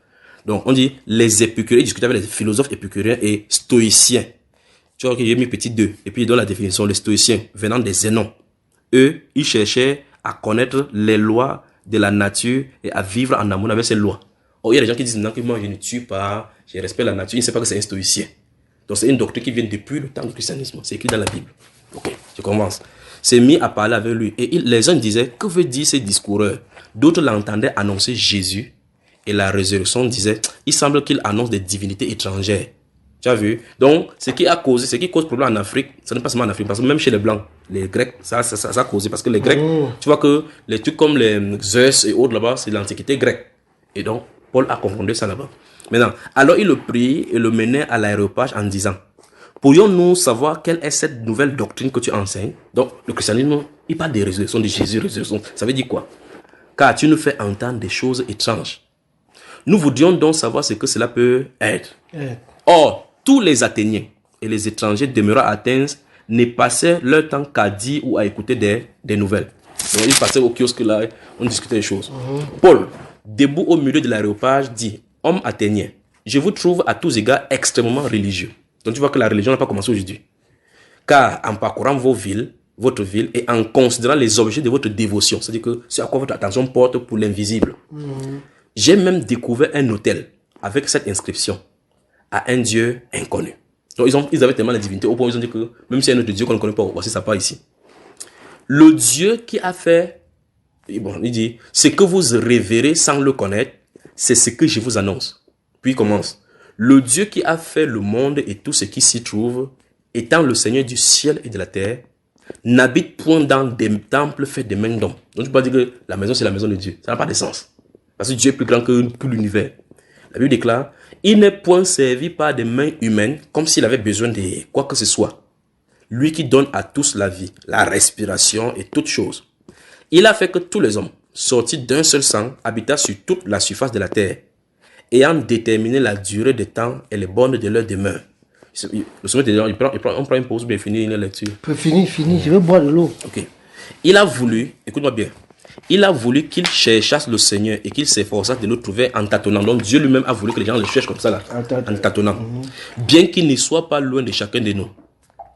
Donc on dit les épicuriens, ils discutaient avec les philosophes épicuriens et stoïciens. Tu vois qu'il y a mis petit 2. Et puis il donne la définition, les stoïciens venant des Zénons. Eux, ils cherchaient à connaître les lois de la nature et à vivre en harmonie avec ces lois. Or, il y a des gens qui disent non, que moi je ne tue pas, je respecte la nature, ils ne savent pas que c'est un stoïcien. Donc c'est une doctrine qui vient depuis le temps du christianisme. C'est écrit dans la Bible. Ok, je commence. C'est mis à parler avec lui. Et les uns disaient, que veut dire ces discoureurs? D'autres l'entendaient annoncer Jésus et la résurrection disaient, il semble qu'il annonce des divinités étrangères. Tu as vu? Donc, ce qui cause problème en Afrique, ce n'est pas seulement en Afrique, parce que même chez les Blancs, les Grecs, ça a causé. Parce que les Grecs, tu vois que les trucs comme les Zeus et autres là-bas, c'est l'antiquité grecque. Et donc, Paul a confondu ça là-bas. Maintenant, alors il le prit et le menait à l'aéropage en disant, pourrions-nous savoir quelle est cette nouvelle doctrine que tu enseignes? Donc, le christianisme, il parle des résurrections de Jésus, résurrection. Ça veut dire quoi? Car tu nous fais entendre des choses étranges. Nous voudrions donc savoir ce que cela peut être. Or, tous les Athéniens et les étrangers demeurant à Athènes ne passaient leur temps qu'à dire ou à écouter des nouvelles. Donc, ils passaient au kiosque là, on discutait des choses. Paul, debout au milieu de l'aéropage, dit, homme athénien, je vous trouve à tous égards extrêmement religieux. Donc tu vois que la religion n'a pas commencé aujourd'hui. Car en parcourant vos villes, votre ville et en considérant les objets de votre dévotion. C'est-à-dire que c'est à quoi votre attention porte pour l'invisible. J'ai même découvert un hôtel avec cette inscription à un Dieu inconnu. Donc ils avaient tellement la divinité au point où ils ont dit que même s'il y a un autre Dieu qu'on ne connaît pas, voici ça part ici. Le Dieu qui a fait, bon, il dit, ce que vous révérez sans le connaître, c'est ce que je vous annonce. Puis il commence. Le Dieu qui a fait le monde et tout ce qui s'y trouve, étant le Seigneur du ciel et de la terre, n'habite point dans des temples faits de mains d'hommes. Donc tu peux pas dire que la maison c'est la maison de Dieu. Ça n'a pas de sens. Parce que Dieu est plus grand que l'univers. La Bible déclare, il n'est point servi par des mains humaines comme s'il avait besoin de quoi que ce soit. Lui qui donne à tous la vie, la respiration et toutes choses. Il a fait que tous les hommes, sortis d'un seul sang, habitassent sur toute la surface de la terre, ayant déterminé la durée des temps et les bornes de leur demeure. Le sommet on prend une pause, bien finir une lecture. Fini, je veux boire de l'eau. Ok. Il a voulu, écoute-moi bien, il a voulu qu'ils cherchassent le Seigneur et qu'ils s'efforçassent de le trouver en tâtonnant. Donc Dieu lui-même a voulu que les gens le cherchent comme ça là, en tâtonnant. Bien qu'il ne soit pas loin de chacun de nous.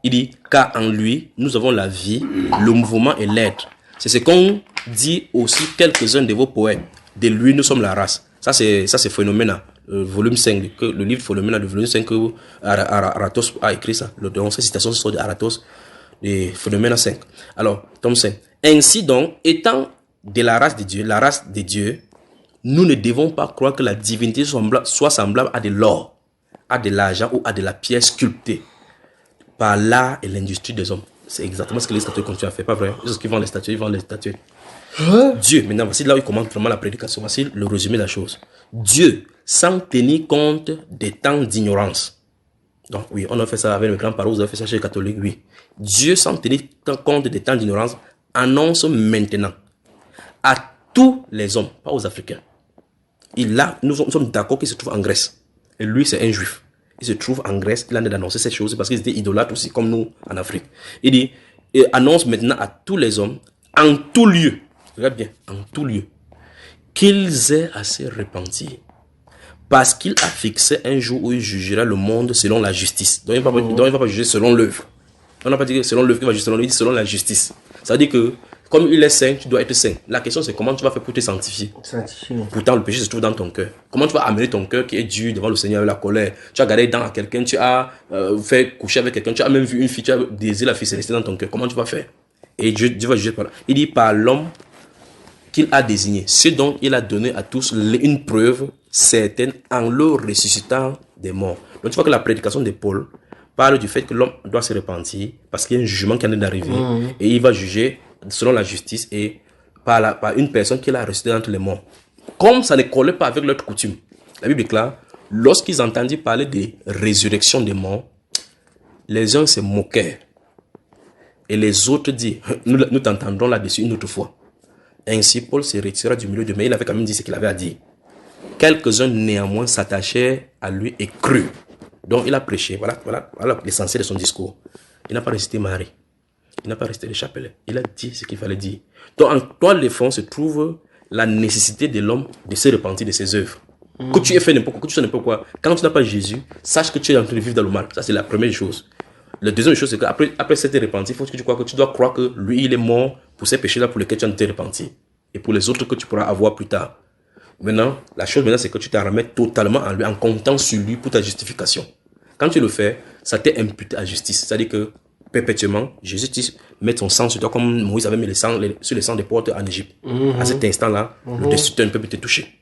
Il dit, car en lui, nous avons la vie, le mouvement et l'être. C'est ce qu'ont dit aussi quelques-uns de vos poètes. De lui, nous sommes la race. Ça, c'est Phénoména, volume 5, le livre Phénoména, le volume 5 que Aratos a écrit ça. Donc, ces citations sont de Aratos, de Phénoména 5. Alors, tome 5. Ainsi donc, étant de la race de Dieu, nous ne devons pas croire que la divinité soit semblable à de l'or, à de l'argent ou à de la pierre sculptée par l'art et l'industrie des hommes. C'est exactement ce que les statues continuent à faire, pas vrai? C'est ce qu'ils vendent les statues, ils vendent les statues. Dieu, maintenant, voici là où il commence vraiment la prédication. Voici le résumé de la chose. Dieu, sans tenir compte des temps d'ignorance. Donc, oui, on a fait ça avec le grand parole, vous avez fait ça chez les catholiques, oui. Dieu, sans tenir compte des temps d'ignorance, annonce maintenant à tous les hommes, pas aux Africains. Nous sommes d'accord qu'il se trouve en Grèce. Et lui, c'est un juif. Il se trouve en Grèce, il en a annoncé cette chose parce qu'ils étaient idolâtres aussi, comme nous en Afrique. Il dit, il annonce maintenant à tous les hommes, en tout lieu, regarde bien, en tout lieu, qu'ils aient à se repentir. Parce qu'il a fixé un jour où il jugera le monde selon la justice. Donc il ne va pas juger selon l'œuvre. On n'a pas dit que selon l'œuvre qu'il va juger selon lui, il dit selon la justice. Ça veut dire que, comme il est saint, tu dois être saint. La question c'est comment tu vas faire pour te sanctifier. Pourtant le péché se trouve dans ton cœur. Comment tu vas amener ton cœur qui est dur devant le Seigneur avec la colère. Tu as gardé dans à quelqu'un, tu as fait coucher avec quelqu'un, tu as même vu une fille, tu as désiré la fille céleste dans ton cœur. Comment tu vas faire? Et Dieu va juger par là. Il dit par l'homme qu'il a désigné, ce dont il a donné à tous une preuve certaine en le ressuscitant des morts. Donc tu vois que la prédication de Paul parle du fait que l'homme doit se repentir parce qu'il y a un jugement qui en est d'arriver et il va juger selon la justice et par une personne qu'il a ressuscité entre les morts. Comme ça ne collait pas avec leur coutume, la Bible déclare, lorsqu'ils entendaient parler de résurrection des morts, les uns se moquèrent et les autres disent, nous t'entendrons là-dessus une autre fois. Ainsi, Paul se retira du milieu de, mais il avait quand même dit ce qu'il avait à dire. Quelques-uns néanmoins s'attachèrent à lui et crurent. Donc il a prêché, voilà l'essentiel de son discours. Il n'a pas récité Marie, il n'a pas récité le chapelet, il a dit ce qu'il fallait dire. Donc en toile de fond se trouve la nécessité de l'homme de se repentir de ses œuvres. Que tu aies fait n'importe quoi, que tu sois n'importe quoi, quand tu n'as pas Jésus, sache que tu es en train de vivre dans le mal. Ça c'est la première chose. La deuxième chose, c'est qu'après s'être repenti, il faut que tu dois croire que lui, il est mort pour ces péchés-là pour lesquels tu as été repenti. Et pour les autres que tu pourras avoir plus tard. Maintenant, la chose maintenant, c'est que tu t'en remets totalement en lui, en comptant sur lui pour ta justification. Quand tu le fais, ça t'est imputé à justice. C'est-à-dire que, perpétuellement, Jésus met son sang sur toi comme Moïse avait mis le sang sur les sangs des portes en Égypte. À cet instant-là, le destructeur ne peut plus te toucher.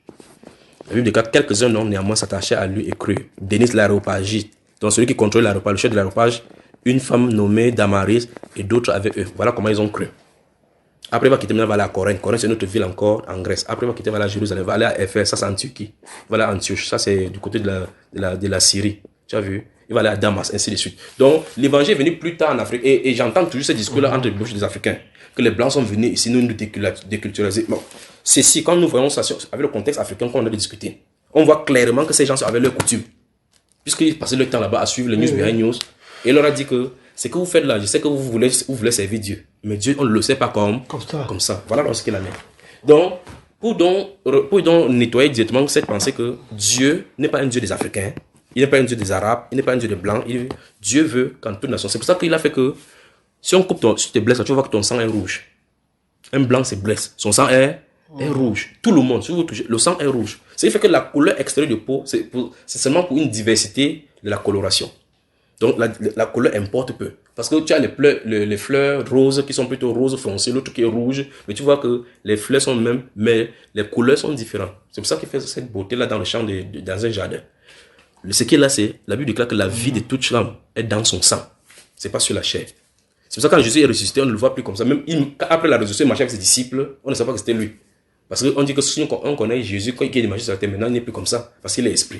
La Bible déclare quelques-uns non, néanmoins s'attachaient à lui et crurent. Denis l'aéropagite, donc celui qui contrôle l'aéropage, le chef de l'aéropage, une femme nommée Damaris et d'autres avec eux. Voilà comment ils ont cru. Après, il va quitter, maintenant, il va aller à Corinthe. Corinthe, c'est une autre ville encore en Grèce. Après, il va quitter, il va aller à Jérusalem, il va aller à Éphèse, ça c'est en Turquie. Il va aller à Antioche, ça c'est du côté de la Syrie. Tu as vu? Il va aller à Damas, ainsi de suite. Donc, l'évangile est venu plus tard en Afrique. Et j'entends toujours ce discours-là entre les bouches des Africains. Que les Blancs sont venus ici, nous déculturaliser. Bon, ceci, quand nous voyons ça avec le contexte africain qu'on a discuté, on voit clairement que ces gens avaient leurs coutumes. Puisqu'ils passaient leur temps là-bas à suivre les news behind news. Et il leur a dit que ce que vous faites là, je sais que vous voulez servir Dieu. Mais Dieu, on ne le sait pas comme ça. Voilà ce qu'il en est. Donc, pour donc nettoyer directement cette pensée que Dieu n'est pas un Dieu des Africains, il n'est pas un Dieu des Arabes, il n'est pas un Dieu des Blancs. Dieu veut qu'en toute nation. C'est pour ça qu'il a fait que Si on coupe si tu te blesses, tu vas voir que ton sang est rouge. Un blanc se blesse, son sang est rouge. Tout le monde, si vous touchez, le sang est rouge. Ce qui fait que la couleur extérieure de peau, c'est seulement pour une diversité de la coloration. Donc la couleur importe peu. Parce que tu as les fleurs roses qui sont plutôt roses foncées, l'autre qui est rouge. Mais tu vois que les fleurs sont mêmes, mais les couleurs sont différentes. C'est pour ça qu'il fait cette beauté-là dans le champ, dans un jardin. Ce qui est là, c'est, la Bible déclare que la vie de toute femme est dans son sang. C'est pas sur la chair. C'est pour ça que quand Jésus est ressuscité, on ne le voit plus comme ça. Même après la résurrection, il marchait avec ses disciples, on ne savait pas que c'était lui. Parce qu'on dit que si on connaît Jésus, quand il est marché sur la terre, maintenant il n'est plus comme ça, parce qu'il est esprit.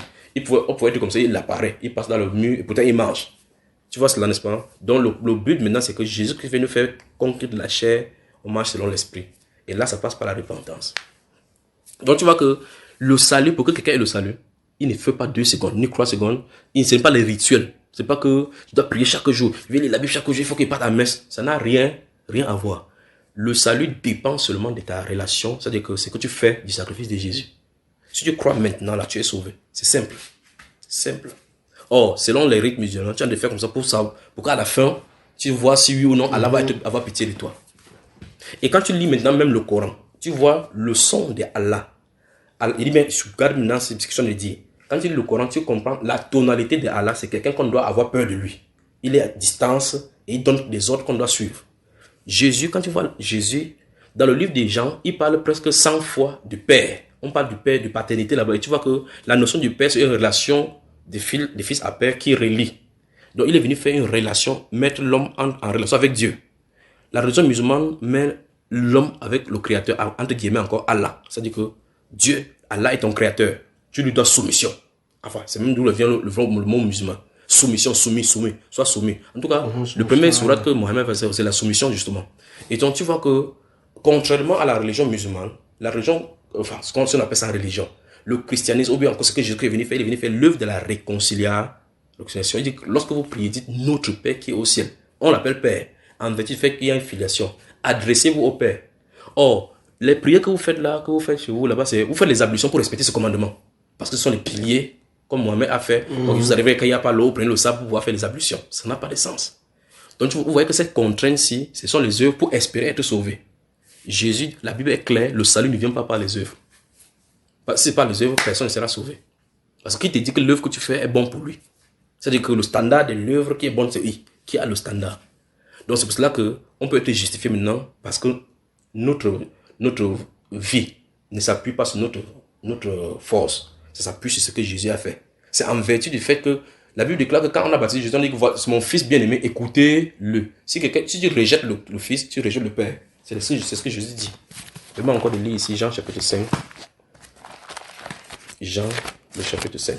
On pouvait être comme ça, il apparaît, il passe dans le mur, et pourtant il marche. Tu vois cela, n'est-ce pas? Donc le but maintenant, c'est que Jésus qui vient nous faire conquérir de la chair, on marche selon l'esprit. Et là, ça passe par la repentance. Donc tu vois que le salut, pour que quelqu'un ait le salut, il ne fait pas 2 secondes, ni 3 secondes. Ce n'est pas les rituels. C'est pas que tu dois prier chaque jour, il vient lire la Bible chaque jour, il faut qu'il parte à la messe. Ça n'a rien à voir. Le salut dépend seulement de ta relation, c'est-à-dire que c'est que tu fais du sacrifice de Jésus. Si tu crois maintenant, là, tu es sauvé. C'est simple. C'est simple. Or, selon les rites musulmans, tu as de faire comme ça pour qu'à la fin, tu vois si oui ou non, Allah va avoir pitié de toi. Et quand tu lis maintenant même le Coran, tu vois le son de Allah. Il dit, mais je regarde maintenant cette discussion, il dit, quand tu lis le Coran, tu comprends la tonalité de Allah, c'est quelqu'un qu'on doit avoir peur de lui. Il est à distance et il donne des ordres qu'on doit suivre. Jésus, quand tu vois Jésus, dans le livre des Jean, il parle presque 100 fois du Père. On parle du Père, de paternité là-bas. Et tu vois que la notion du Père, c'est une relation de fils à père qui relie. Donc il est venu faire une relation, mettre l'homme en relation avec Dieu. La religion musulmane met l'homme avec le Créateur, entre guillemets encore Allah. C'est-à-dire que Dieu, Allah est ton Créateur. Tu lui dois soumission. Enfin, c'est même d'où vient le mot musulman. Soumission, soumis, sois soumis. En tout cas, le premier surat que Mohammed faisait, c'est la soumission justement. Et donc tu vois que, contrairement à la religion musulmane, la religion, enfin, ce qu'on appelle ça religion, le christianisme, ou bien encore ce que Jésus est venu faire, il est venu faire l'œuvre de la réconciliation. Il dit que lorsque vous priez, dites notre Père qui est au ciel. On l'appelle Père. En vertu du fait qu'il y a une filiation. Adressez-vous au Père. Or, les prières que vous faites là, que vous faites chez vous là-bas, c'est vous faites les ablutions pour respecter ce commandement. Parce que ce sont les piliers, comme Mohamed a fait. Donc, vous arrivez quand il n'y a pas l'eau, prenez le sable pour pouvoir faire les ablutions. Ça n'a pas de sens. Donc, vous voyez que cette contrainte-ci, ce sont les œuvres pour espérer être sauvé. Jésus, la Bible est claire, le salut ne vient pas par les œuvres. Si ce n'est pas les œuvres, personne ne sera sauvé. Parce qu'il te dit que l'œuvre que tu fais est bonne pour lui. C'est-à-dire que le standard de l'œuvre qui est bonne, c'est lui qui a le standard. Donc c'est pour cela qu'on peut être justifié maintenant parce que notre vie ne s'appuie pas sur notre force. Ça s'appuie sur ce que Jésus a fait. C'est en vertu du fait que la Bible déclare que quand on a baptisé Jésus, on dit que c'est mon fils bien-aimé, écoutez-le. Si tu rejettes le fils, tu rejettes le Père. C'est ce que Jésus dit. Je vais encore de lire ici Jean chapitre 5. Jean, le chapitre 5.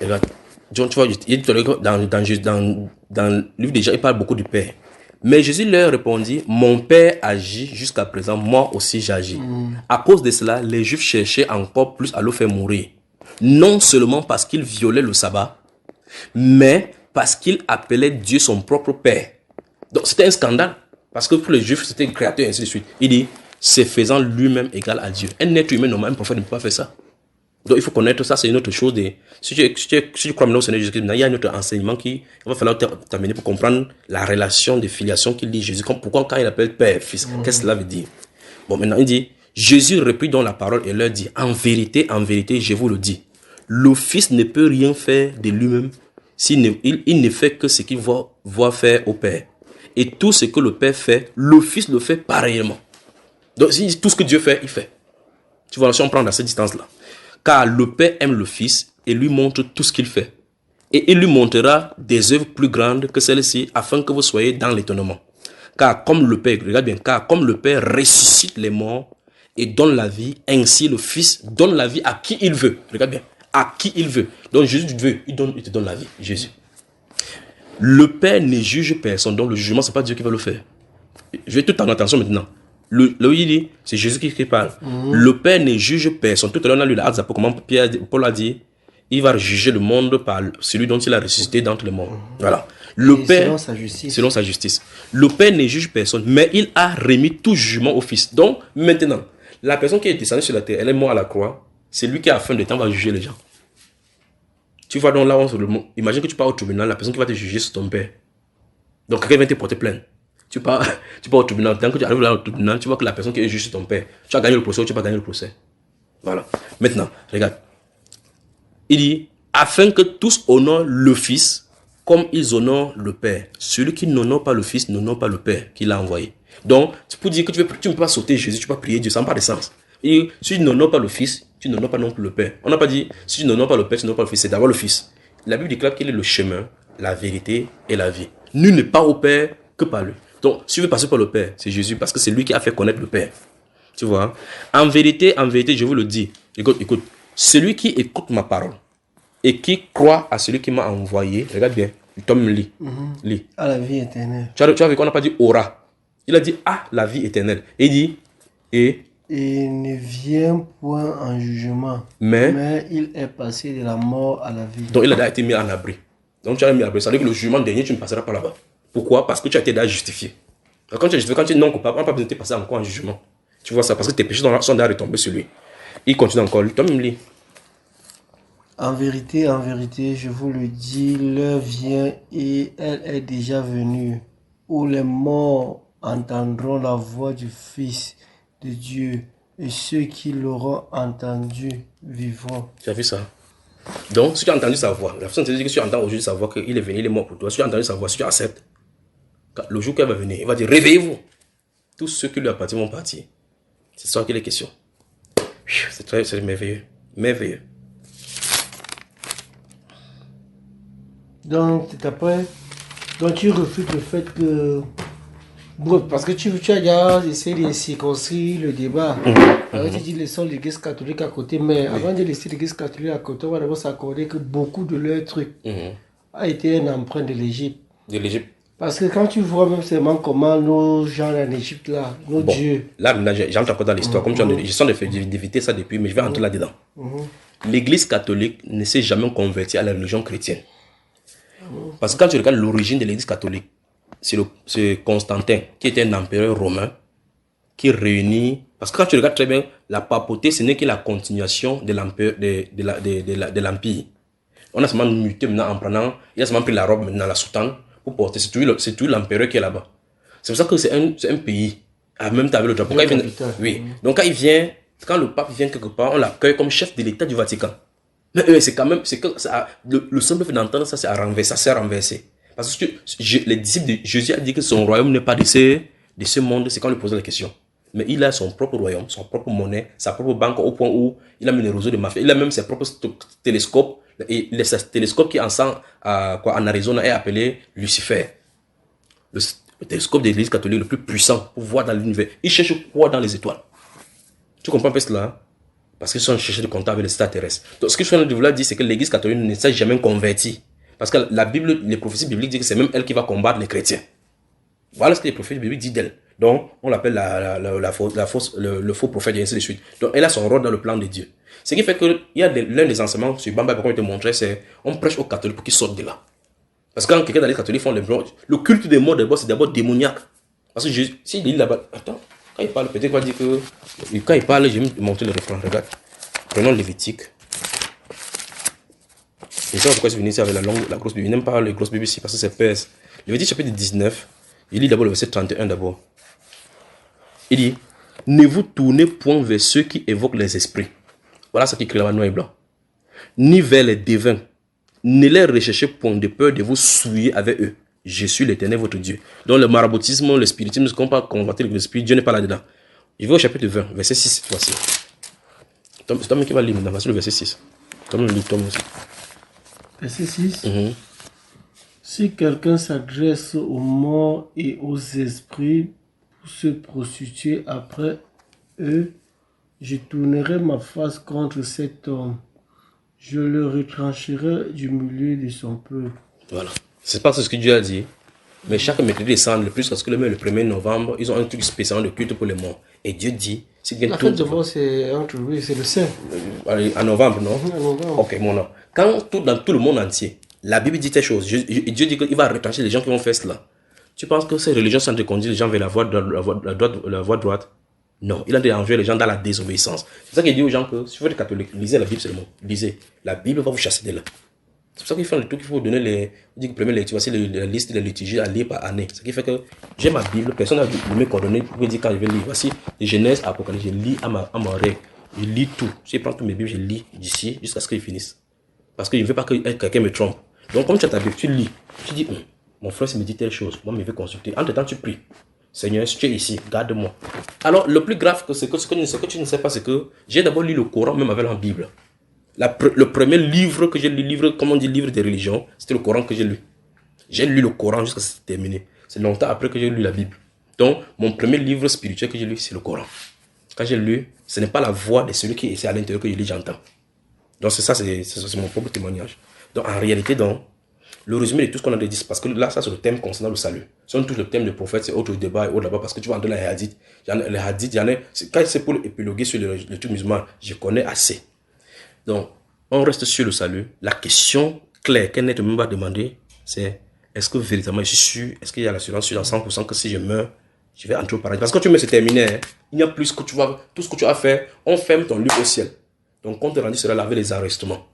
Regarde. John, tu vois, dans le livre de Jean, il parle beaucoup du Père. Mais Jésus leur répondit, mon Père agit jusqu'à présent, moi aussi j'agis. À cause de cela, les Juifs cherchaient encore plus à le faire mourir. Non seulement parce qu'il violait le sabbat, mais parce qu'il appelait Dieu son propre Père. Donc c'était un scandale. Parce que pour les Juifs, c'était un créateur et ainsi de suite. Il dit, c'est faisant lui-même égal à Dieu. Un être humain normal, un prophète ne peut pas faire ça. Donc il faut connaître ça, c'est une autre chose. Si tu crois maintenant au Seigneur Jésus-Christ, il y a un autre enseignement qui va falloir t'amener pour comprendre la relation de filiation qu'il dit Jésus. Pourquoi quand il appelle Père, Fils, qu'est-ce que cela veut dire? Bon, maintenant il dit, Jésus reprit donc la parole et leur dit, en vérité, je vous le dis, le Fils ne peut rien faire de lui-même, il ne fait que ce qu'il voit faire au Père. Et tout ce que le Père fait, le Fils le fait pareillement. Donc tout ce que Dieu fait, il fait. Tu vois, si on prend à cette distance-là. Car le Père aime le Fils et lui montre tout ce qu'il fait. Et il lui montrera des œuvres plus grandes que celles-ci afin que vous soyez dans l'étonnement. Car comme le Père, regarde bien, car comme le Père ressuscite les morts et donne la vie, ainsi le Fils donne la vie à qui il veut. Regarde bien, à qui il veut. Donc Jésus veut, il te donne la vie, Jésus. Le Père ne juge personne, donc le jugement, ce n'est pas Dieu qui va le faire. Je vais tout en attention maintenant. Là où il dit, c'est Jésus qui parle. Le Père ne juge personne. Tout à l'heure, on a lu la Acte, comment Paul a dit, il va juger le monde par celui dont il a ressuscité d'entre les morts. Voilà. Le Père, selon sa justice. Le Père ne juge personne, mais il a remis tout jugement au Fils. Donc, maintenant, la personne qui est descendue sur la terre, elle est morte à la croix. c'est lui qui à la fin de temps va juger les gens. Tu vois donc là, imagine que tu pars au tribunal, la personne qui va te juger, c'est ton père. Donc quelqu'un vient te porter plainte. Tu pars au tribunal, tant que tu arrives là au tribunal, tu vois que la personne qui est juge, c'est ton père. Tu as gagné le procès ou tu n'as pas gagné le procès. Voilà. Maintenant, regarde. Il dit, afin que tous honorent le Fils comme ils honorent le Père. Celui qui n'honore pas le Fils n'honore pas le Père qui l'a envoyé. Donc, tu peux dire que tu ne peux pas sauter Jésus, tu ne peux pas prier Dieu, ça n'a pas de sens. Et si tu n'honores pas le Fils, tu n'honores pas non plus le Père. On n'a pas dit, si tu n'honores pas le Père, tu n'honores pas le Fils, c'est d'abord le Fils. La Bible déclare qu'il est le chemin, la vérité et la vie. Nul n'est pas au Père que par lui. Donc, si tu veux passer par le Père, c'est Jésus, parce que c'est lui qui a fait connaître le Père. Tu vois, en vérité, je vous le dis, écoute, celui qui écoute ma parole et qui croit à celui qui m'a envoyé, regarde bien, Tom lit. Lis. À la vie éternelle. Tu as vu qu'on n'a pas dit aura. Il a dit à la vie éternelle. Et il dit et ne vient point en jugement, mais il est passé de la mort à la vie. Donc il a déjà été mis en abri. Donc tu as mis en abri. Ça veut dire que le jugement dernier, tu ne passeras pas là-bas. Pourquoi? Parce que tu as été déjà justifié. Quand tu es justifié, quand tu es non coupable, on n'a pas besoin de te passer encore en jugement. Tu vois ça? Parce que tes péchés sont déjà retombés sur lui. Il continue encore. Toi-même, lis. En vérité, je vous le dis, l'heure vient et elle est déjà venue, où les morts entendront la voix du Fils de Dieu, et ceux qui l'auront entendu vivront. Tu as vu ça? Donc, si tu as entendu sa voix, la personne te dit que si tu entends aujourd'hui sa voix, qu'il est venu, il est mort pour toi. Si tu as entendu sa voix, si tu acceptes, le jour qu'elle va venir, il va dire réveillez-vous. Tous ceux qui lui appartiennent vont partir. C'est ça qu'il est question. C'est merveilleux. Merveilleux. Donc, après, donc tu refutes le fait que... Bon, parce que tu as déjà essayé de circonscrire le débat. Alors, tu dis laissons l'église catholique à côté, mais avant de laisser l'église catholique à côté, on va d'abord s'accorder que beaucoup de leurs trucs a été un emprunt de l'Égypte. De l'Égypte. Parce que quand tu vois même seulement comment nos gens en Égypte, là, nos dieux... Là, j'entre encore dans l'histoire. Comme je sens d'éviter ça depuis, mais je vais entrer là-dedans. L'église catholique ne s'est jamais convertie à la religion chrétienne. Parce que quand tu regardes l'origine de l'église catholique, c'est Constantin, qui était un empereur romain, qui réunit... Parce que quand tu regardes très bien, la papauté, ce n'est que la continuation de l'empire. On a seulement muté maintenant en prenant... Il a seulement pris la robe maintenant, la soutane, pour porter. C'est tout l'empereur qui est là-bas. C'est pour ça que c'est un pays. En même temps avec le Japon. Oui. Donc quand il vient, quand le pape vient quelque part, on l'accueille comme chef de l'État du Vatican. Mais c'est quand même... Le simple fait d'entendre ça, c'est à renverser. Ça s'est renversé. Parce que les disciples de Jésus ont dit que son royaume n'est pas de ce monde, c'est quand on lui posait la question. Mais il a son propre royaume, son propre monnaie, sa propre banque, au point où il a mis les réseaux de mafia. Il a même ses propres télescopes. Et le télescope qui est en Arizona est appelé Lucifer. Le télescope de l'église catholique le plus puissant pour voir dans l'univers. Il cherche quoi dans les étoiles? Tu comprends un peu cela? Parce qu'ils sont cherchés de contact avec les extraterrestres. Donc ce que je suis en train de vouloir dire, c'est que l'église catholique ne s'est jamais convertie. Parce que la Bible, les prophéties bibliques disent que c'est même elle qui va combattre les chrétiens. Voilà ce que les prophéties bibliques disent d'elle. Donc, on l'appelle le faux prophète et ainsi de suite. Donc, elle a son rôle dans le plan de Dieu. Ce qui fait qu'il y a l'un des enseignements sur Bamba, comme je te montrais, c'est on prêche aux catholiques pour qu'ils sortent de là. Parce que quand quelqu'un dans les catholiques font le culte des morts, d'abord, c'est d'abord démoniaque. Parce que s'il dit là-bas, attends, quand il parle, peut-être qu'il va dire que. Quand il parle, je vais me montrer le refrain. Regarde. Prenons Lévitique. Je ne sais pas pourquoi je suis venu ici avec la grosse Bible. Je n'aime pas les grosses Bibles ici parce que c'est pèse. Lévitique chapitre 19. Il lit d'abord le verset 31 d'abord. Il dit, ne vous tournez point vers ceux qui évoquent les esprits. Voilà ce qui écrit là-bas noir et blanc. Ni vers les devins. Ne les recherchez point de peur de vous souiller avec eux. Je suis l'Éternel votre Dieu. Donc le maraboutisme, le spiritisme, ce qu'on peut convertir avec l'esprit, Dieu n'est pas là-dedans. Je vais au chapitre 20, verset 6. Voici. C'est toi qui va lire maintenant. Voici le verset 6. Toi le lis, toi aussi. Verset 6. Si quelqu'un s'adresse aux morts et aux esprits pour se prostituer après eux, je tournerai ma face contre cet homme. Je le retrancherai du milieu de son peuple. Voilà. C'est pas ce que Dieu a dit. Mais chaque mercredi décembre, le plus parce que le 1er novembre, ils ont un truc spécial de culte pour les morts. Et Dieu dit, la fête de mort, c'est le Saint. En novembre, non? En novembre. Ok, mon nom. Quand dans tout le monde entier, la Bible dit telle chose. Dieu dit qu'il va retrancher les gens qui vont faire cela. Tu penses que ces religions sont reconduites les gens vers la voie droite? Non, il a enjoint les gens dans la désobéissance. C'est ça qu'il dit aux gens que si vous êtes catholique, lisez la Bible seulement. Lisez. La Bible va vous chasser de là. C'est pour ça qu'il fait le truc, il faut donner les. Il dit que première lecture, voici la liste des liturgies à lire par année. Ce qui fait que j'ai ma Bible, personne n'a dû me coordonner pour dire quand je vais lire. Voici les Genèse, Apocalypse, je lis à mon règle. Je lis tout. Je prends toutes mes Bibles, je lis d'ici jusqu'à ce qu'ils finissent. Parce que je ne veux pas que quelqu'un me trompe. Donc, comme tu as ta Bible, tu lis. Tu dis, mon frère, s'il me dit telle chose, moi, je vais consulter. Entre temps, tu pries. Seigneur, si tu es ici, garde-moi. Alors, le plus grave, ce que tu ne sais pas, c'est que j'ai d'abord lu le Coran, même avec la Bible. Le premier livre que j'ai lu, comme on dit, livre de religion, c'était le Coran que j'ai lu. J'ai lu le Coran jusqu'à ce que c'est terminé. C'est longtemps après que j'ai lu la Bible. Donc, mon premier livre spirituel que j'ai lu, c'est le Coran. Quand j'ai lu, ce n'est pas la voix de celui qui est à l'intérieur que je lis, j'entends. Donc, c'est ça, c'est mon propre témoignage. Donc, en réalité, le résumé de tout ce qu'on a dit, parce que là, ça, c'est le thème concernant le salut. Si on touche le thème de prophète, c'est autre débat et autre là-bas, parce que tu vas entendre les hadiths. Les hadiths, quand c'est pour épiloguer sur le truc musulman, je connais assez. Donc, on reste sur le salut. La question claire qu'un être humain va demander, c'est est-ce que véritablement je suis sûr, est-ce qu'il y a l'assurance sur 100% que si je meurs, je vais entrer au paradis. Parce que quand tu meurs, c'est terminé. Hein. Il n'y a plus que tout ce que tu as fait, on ferme ton livre au ciel. Donc, quand tu es rendu, sera laver les arrestements.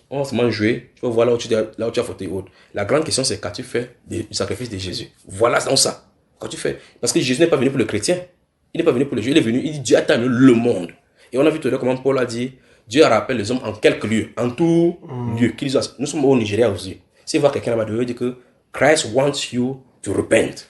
On va seulement jouer, tu vas voir là où tu as fauté autre. La grande question, c'est quand tu fais du sacrifice de Jésus. Voilà dans ça. Quand tu fais. Parce que Jésus n'est pas venu pour le chrétien. Il n'est pas venu pour le Dieu. Il est venu, il dit Dieu a aimé le monde. Et on a vu tout à l'heure comment Paul a dit Dieu rappelle les hommes en quelques lieux, en tout lieu. Nous sommes au Nigeria aussi. Si vous voyez quelqu'un là-bas, il dit que Christ wants you to repent.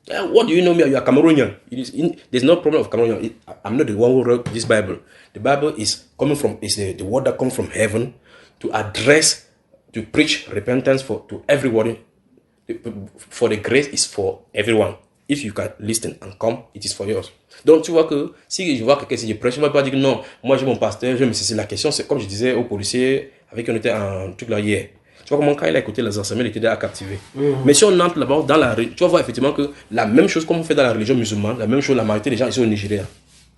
What do you know me? You are Cameroonian. There's no problem of Cameroonian. I'm not the one who wrote this Bible. The Bible is coming from, is the word that comes from heaven to address, to preach repentance to everyone. For the grace is for everyone. If you can listen and come, it is for yours. Donc tu vois que si je vois quelqu'un, si je prêche, je ne vais pas dire que non, moi j'ai mon pasteur, je me sais. La question c'est comme je disais aux policiers avec qui on était en truc là hier. Tu vois comment quand il a écouté les enseignements, il était déjà captivé. Mais si on entre là-bas dans tu vas voir effectivement que la même chose comme on fait dans la religion musulmane, la même chose, la majorité des gens ici au Nigeria.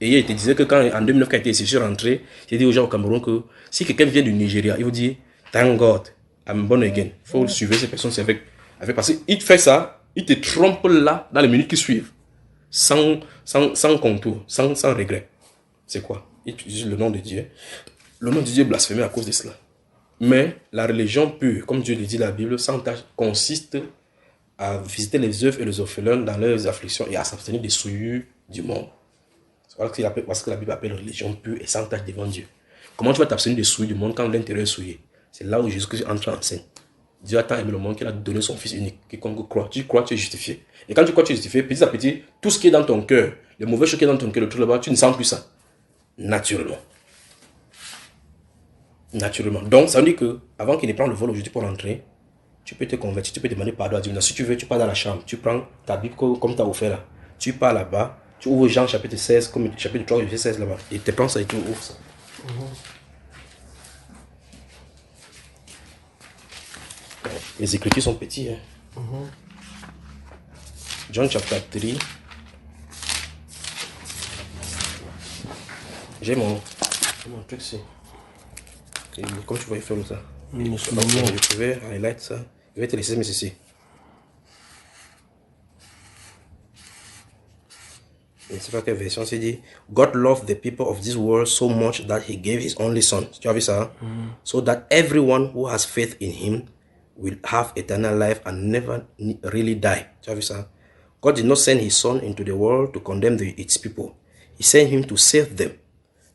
Et il te disait que quand en 2009, quand il était ici, je suis rentré, j'ai dit aux gens au Cameroun que si quelqu'un vient du Nigeria, il vous dit thank God, I'm born again. Il faut suivre ces personnes, c'est avec parce qu'il fait ça, il te trompe là dans les minutes qui suivent, sans contour, sans regret. C'est quoi? Il utilise le nom de Dieu. Le nom de Dieu est blasphémé à cause de cela. Mais la religion pure, comme Dieu le dit dans la Bible, sans tâche, consiste à visiter les œuvres et les orphelins dans leurs afflictions et à s'abstenir des souillures du monde. C'est ce que la Bible appelle religion pure et sans tâche devant Dieu. Comment tu vas t'abstenir des souillures du monde quand l'intérieur est souillé? C'est là où Jésus-Christ entre en scène. Dieu a tant aimé le monde qu'il a donné son Fils unique. Quiconque croit, tu es justifié. Et quand tu crois, tu es justifié, petit à petit, tout ce qui est dans ton cœur, les mauvaises choses qui sont dans ton cœur, le truc là-bas, tu ne sens plus ça. Naturellement. Naturellement. Donc, ça veut dire que avant qu'il ne prenne le vol aujourd'hui pour rentrer, tu peux te convertir, tu peux demander pardon à Dieu. Si tu veux, tu pars dans la chambre, tu prends ta Bible comme tu as offert là. Tu pars là-bas, tu ouvres Jean chapitre 16, comme chapitre 3, verset 16 là-bas. Et tu prends ça et tu ouvres ça. Les écritures sont petits. Hein. John chapter 3. J'ai mon truc ici. Et comme tu vois, il fait comme ça. Je vais highlight ça. Je vais te laisser, mais ceci. Je ne sais pas quelle version c'est dit. God loved the people of this world so much that he gave his only son. Tu as vu ça? So that everyone who has faith in him will have eternal life and never really die. Tu as vu ça? God did not send his son into the world to condemn its people. He sent him to save them.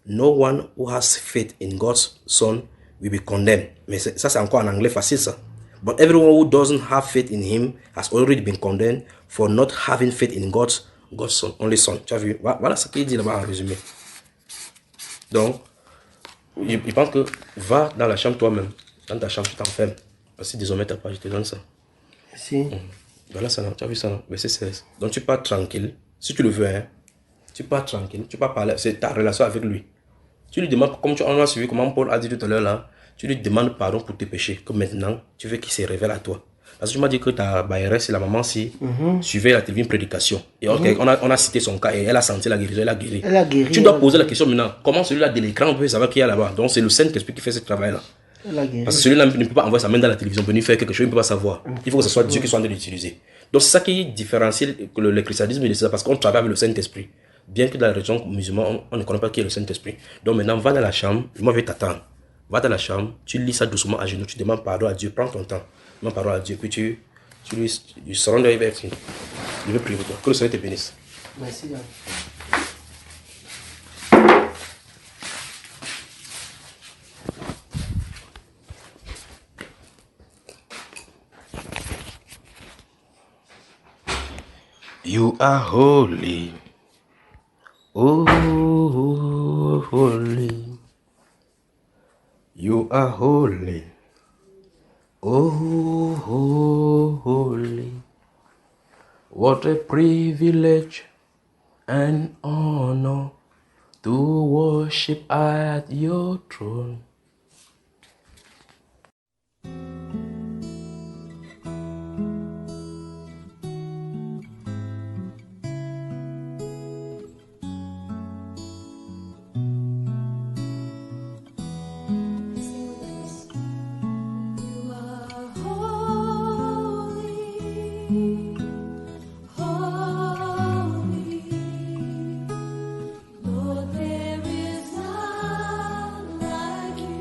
No one who has faith in God's son will be condemned. Mais ça c'est encore en anglais facile ça. But everyone who doesn't have faith in him has already been condemned for not having faith in God's son, only son. Tu as vu? Voilà ce qu'il dit là-bas en résumé. Donc, il pense que va dans la chambre toi-même. Dans ta chambre, tu t'enfermes. Si désormais tu n'as pas, je te donne ça. Si. Voilà ça, tu as vu ça, non? Verset 16. Donc tu pars tranquille. Si tu le veux, hein. Tu pars tranquille. Tu pars parler. C'est ta relation avec lui. Tu lui demandes, comme on a suivi, comment Paul a dit tout à l'heure là, tu lui demandes pardon pour tes péchés. Que maintenant, tu veux qu'il se révèle à toi. Parce que tu m'as dit que ta baïresse, c'est la maman, si suivait la télévision prédication. Et on a cité son cas et elle a senti la guérison, elle a guéri. Elle a guéri. Tu dois poser la question maintenant. Comment celui-là de l'écran peut savoir qu'il y a là-bas? Donc c'est le Saint-Esprit qui fait ce travail-là. Parce que celui-là ne peut pas envoyer sa main dans la télévision, venir faire quelque chose, il ne peut pas savoir. Il faut que ce soit Dieu qui soit en train de l'utiliser. Donc c'est ça qui différencie le christianisme de ça, parce qu'on travaille avec le Saint-Esprit. Bien que dans la religion musulmane, on ne connaît pas qui est le Saint-Esprit. Donc maintenant, va dans la chambre. Moi, je vais t'attendre. Va dans la chambre, tu lis ça doucement à genoux, tu demandes pardon à Dieu. Prends ton temps. Demande pardon à Dieu. Puis tu surrender avec lui. Je veux prier pour toi. Que le Seigneur te bénisse. Merci. You are holy. Oh, holy. You are holy. Oh, holy. What a privilege and honor to worship at your throne. Lord, there is none like you.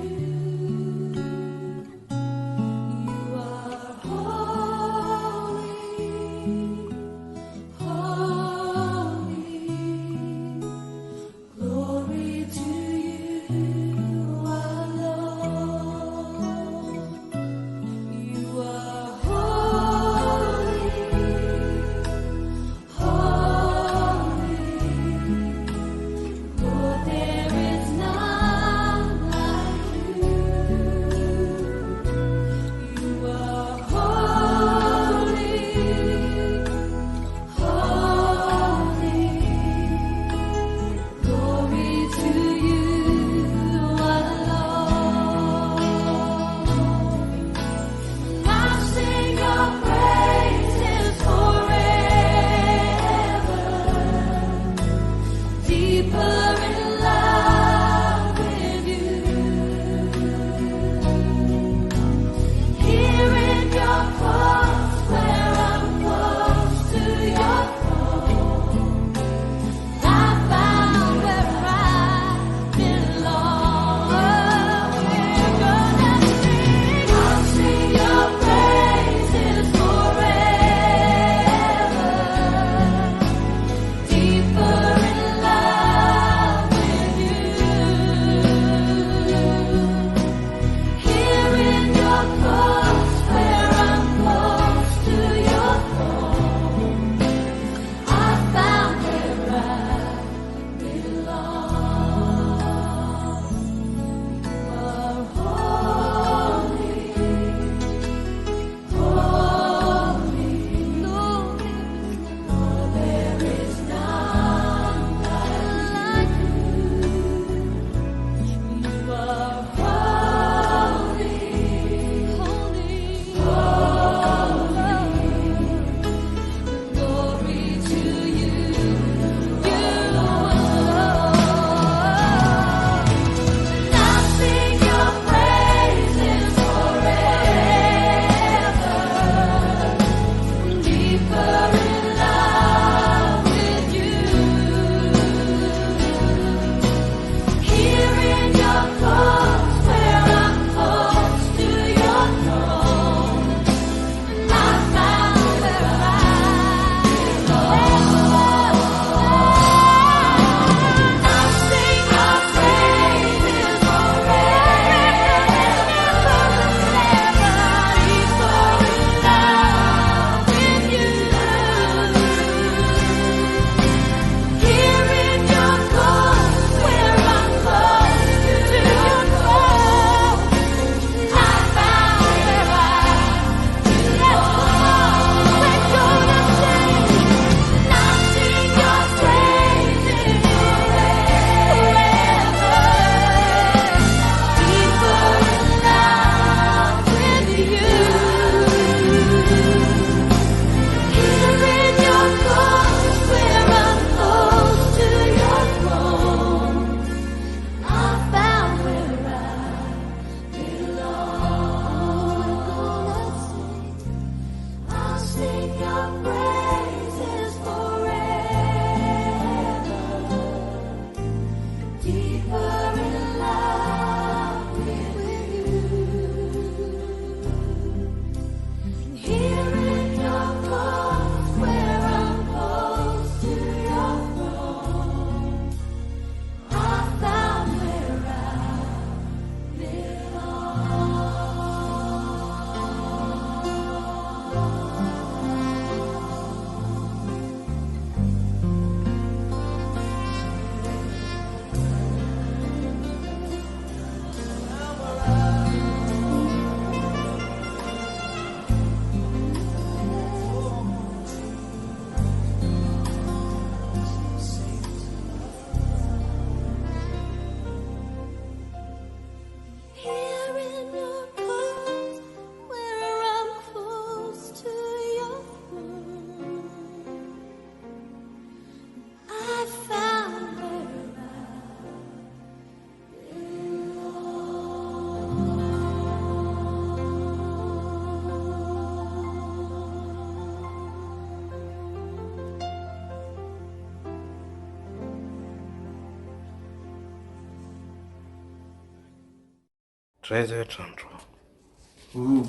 13h33.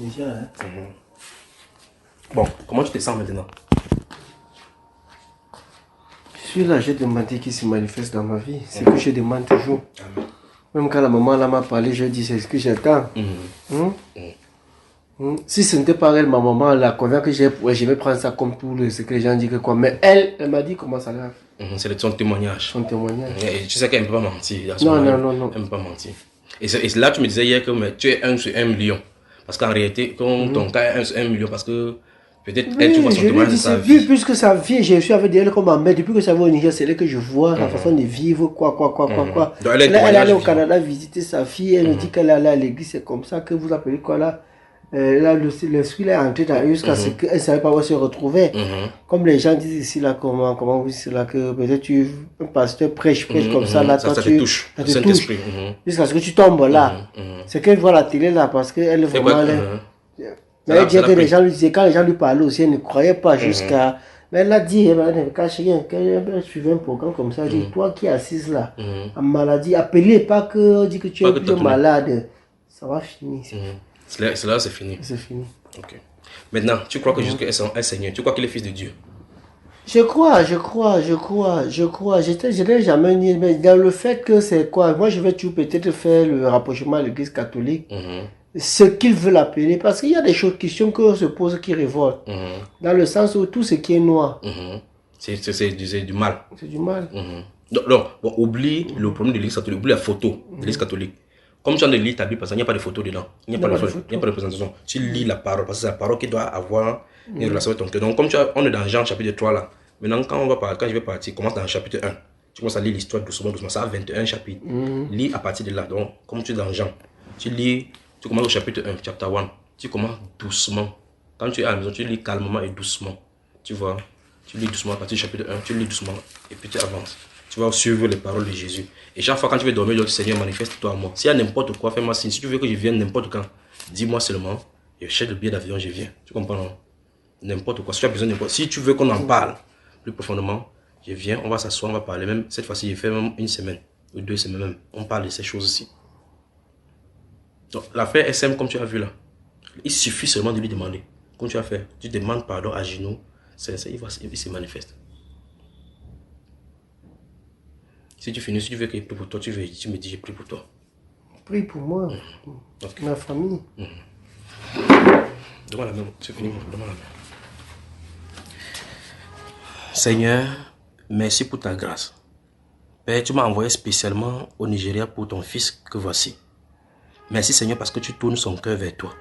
Déjà, hein. Bon, comment tu te sens maintenant? Je suis là, j'ai demandé qui se manifeste dans ma vie. C'est que je demande toujours. Amen. Même quand la maman là m'a parlé, je dis c'est ce que j'attends. Si ce n'était pas elle, ma maman, la convient que je vais prendre ça comme tout ce que les gens disent que quoi. Mais elle m'a dit comment ça va. C'est son témoignage. Son témoignage. Et tu sais qu'elle ne peut pas mentir. Non. Elle ne peut pas mentir. Et là, tu me disais hier que tu es 1 sur 1 million. Parce qu'en réalité, quand ton cas est 1 sur 1 million, parce que peut-être elle, tu vois son témoignage de sa vie. Puisque sa vie, je suis avec elle comme ma mère. Depuis que ça va au Niger, c'est là que je vois la façon de vivre, quoi. Donc, Elle allait au Canada visiter sa fille. Elle me dit qu'elle allait à l'église. C'est comme ça que vous appelez quoi là? Là, l'esprit est entré dans elle jusqu'à ce qu'elle ne savait pas où se retrouver. Comme les gens disent ici, là, comment vous dites là, que peut-être un pasteur prêche comme ça, là, ça te touche. Ça te touche. Jusqu'à ce que tu tombes là. C'est qu'elle voit la télé là, parce qu'elle est vraiment là. Mais elle dit que les gens lui disaient, quand les gens lui parlaient aussi, elle ne croyait pas jusqu'à. Mais elle a dit, elle ne cache rien, qu'elle suivait un programme comme ça. Elle dit, toi qui es assise là, en maladie, appelez pas que dit que tu es plus malade. Ça va finir. Cela, c'est fini. C'est fini. Ok. Maintenant, tu crois que Jésus est Seigneur? Tu crois qu'il est fils de Dieu? Je crois. Je n'ai jamais nié, mais dans le fait que c'est quoi? Moi, je vais toujours peut-être faire le rapprochement à l'église catholique. Ce qu'ils veulent appeler, parce qu'il y a des questions que se posent qui révoltent. Dans le sens où tout ce qui est noir. C'est du mal. C'est du mal. Donc, bon, oublie le problème de l'église catholique, oublie la photo de l'église catholique. Comme tu as de lire ta Bible, parce qu'il n'y a pas de photo dedans. Il n'y a pas de présentation. Tu lis la parole, parce que c'est la parole qui doit avoir une relation avec ton cœur. Donc, comme on est dans Jean chapitre 3 là, maintenant quand je vais partir, commence dans le chapitre 1. Tu commences à lire l'histoire doucement. Ça a 21 chapitres. Lis à partir de là. Donc, comme tu es dans Jean, tu commences au chapitre 1, chapter 1. Tu commences doucement. Quand tu es à la maison, tu lis calmement et doucement. Tu vois, tu lis doucement à partir du chapitre 1, tu lis doucement et puis tu avances. Tu vas suivre les paroles de Jésus. Et chaque fois quand tu veux dormir, le Seigneur manifeste-toi à moi. S'il y a n'importe quoi, fais-moi signe. Si tu veux que je vienne n'importe quand, dis-moi seulement. Je cherche le billet d'avion, je viens. Tu comprends, non? N'importe quoi. Si tu as besoin de n'importe. Si tu veux qu'on en parle plus profondément, je viens, on va s'asseoir, on va parler. Même cette fois-ci, j'ai fait même 1 semaine ou 2 semaines même. On parle de ces choses-ci. Donc, l'affaire est simple comme tu as vu là. Il suffit seulement de lui demander. Comme tu as fait, tu demandes pardon à genoux. Il se manifeste. Si tu finis, si tu veux que je prie pour toi, tu me dis, je prie pour toi. Prie pour moi, ma famille. Donne-moi la main, c'est fini, donne-moi la main. Seigneur, merci pour ta grâce. Père, tu m'as envoyé spécialement au Nigeria pour ton fils que voici. Merci Seigneur parce que tu tournes son cœur vers toi.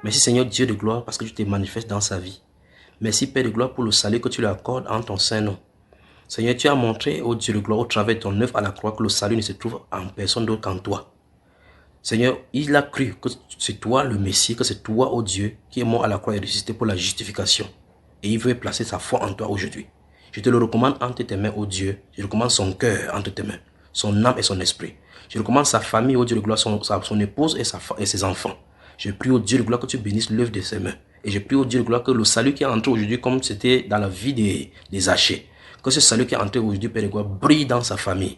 Merci Seigneur Dieu de gloire parce que tu te manifestes dans sa vie. Merci Père de gloire pour le salut que tu lui accordes en ton saint nom. Seigneur, tu as montré au Dieu de gloire au travers de ton œuvre à la croix que le salut ne se trouve en personne d'autre qu'en toi. Seigneur, il a cru que c'est toi le Messie, que c'est toi, ô Dieu, qui est mort à la croix et ressuscité pour la justification. Et il veut placer sa foi en toi aujourd'hui. Je te le recommande entre tes mains, ô Dieu. Je recommande son cœur entre tes mains, son âme et son esprit. Je recommande sa famille, ô Dieu de gloire, son épouse et ses enfants. Je prie au Dieu de gloire que tu bénisses l'œuvre de ses mains. Et je prie au Dieu de gloire que le salut qui est entré aujourd'hui, comme c'était dans la vie des Zachée, que ce salut qui est entré aujourd'hui, Père de gloire, brille dans sa famille.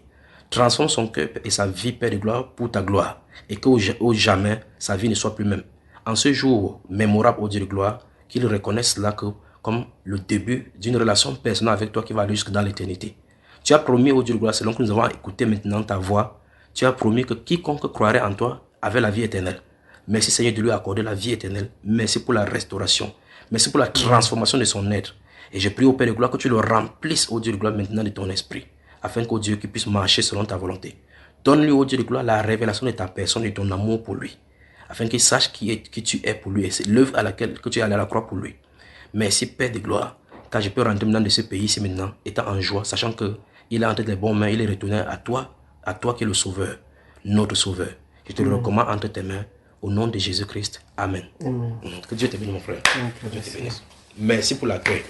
Transforme son cœur et sa vie, Père de gloire, pour ta gloire. Et qu'au jamais, sa vie ne soit plus même. En ce jour mémorable, au Dieu de gloire, qu'il reconnaisse cela comme le début d'une relation personnelle avec toi qui va aller jusque dans l'éternité. Tu as promis, au Dieu de gloire, selon que nous avons écouté maintenant ta voix, tu as promis que quiconque croirait en toi avait la vie éternelle. Merci Seigneur de lui accorder la vie éternelle. Merci pour la restauration. Merci pour la transformation de son être. Et je prie au Père de gloire que tu le remplisses, ô Dieu de gloire, maintenant de ton esprit, afin qu'au Dieu qu'il puisse marcher selon ta volonté. Donne-lui, ô Dieu de gloire, la révélation de ta personne et de ton amour pour lui, afin qu'il sache qui tu es pour lui et c'est l'œuvre à laquelle que tu es allé à la croix pour lui. Merci Père de gloire, car je peux rentrer maintenant de ce pays ici maintenant, étant en joie, sachant que il est entre tes bonnes mains, il est retourné à toi qui es le Sauveur, notre Sauveur. Je te le recommande entre tes mains, au nom de Jésus-Christ. Amen. Que Dieu te bénisse, mon frère. Que Dieu te bénisse. Merci pour l'accueil.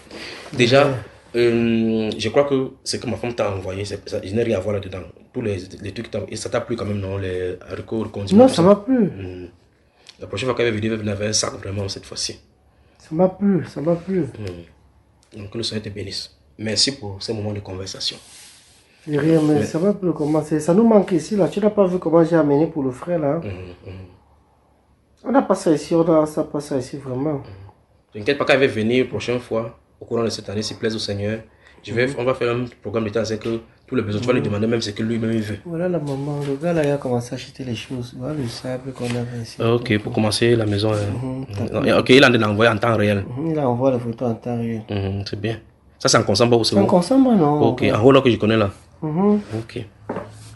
Déjà, je crois que ce que ma femme t'a envoyé, je n'ai rien à voir là-dedans. Tous les trucs, et ça t'a plu quand même, non? Les recours, non, ça m'a plu. La prochaine fois qu'elle va venir, elle avait un sac vraiment cette fois-ci. Ça m'a plu, ça m'a plu. Donc que le Seigneur te bénisse. Merci pour ces moments de conversation. Rien, mais ça m'a plu comment c'est. Ça nous manque ici, là. Tu n'as pas vu comment j'ai amené pour le frère, là? On n'a pas ça ici, on n'a pas ça ici vraiment. T'inquiète pas, quand elle va venir la prochaine fois, au courant de cette année, s'il plaise au Seigneur, on va faire un programme d'état, c'est que tous les besoins, tu vas lui demander même ce que lui-même il veut. Voilà la maman, le gars là il a commencé à acheter les choses. Voilà le sable qu'on avait ici. Ok, pour commencer la maison. Ok, il en a envoyé en temps réel. Il a envoyé les photos en temps réel. C'est bien. Ça, c'est en consomme aussi. C'est en consomme, non? Ok, en haut là que je connais là. Ok,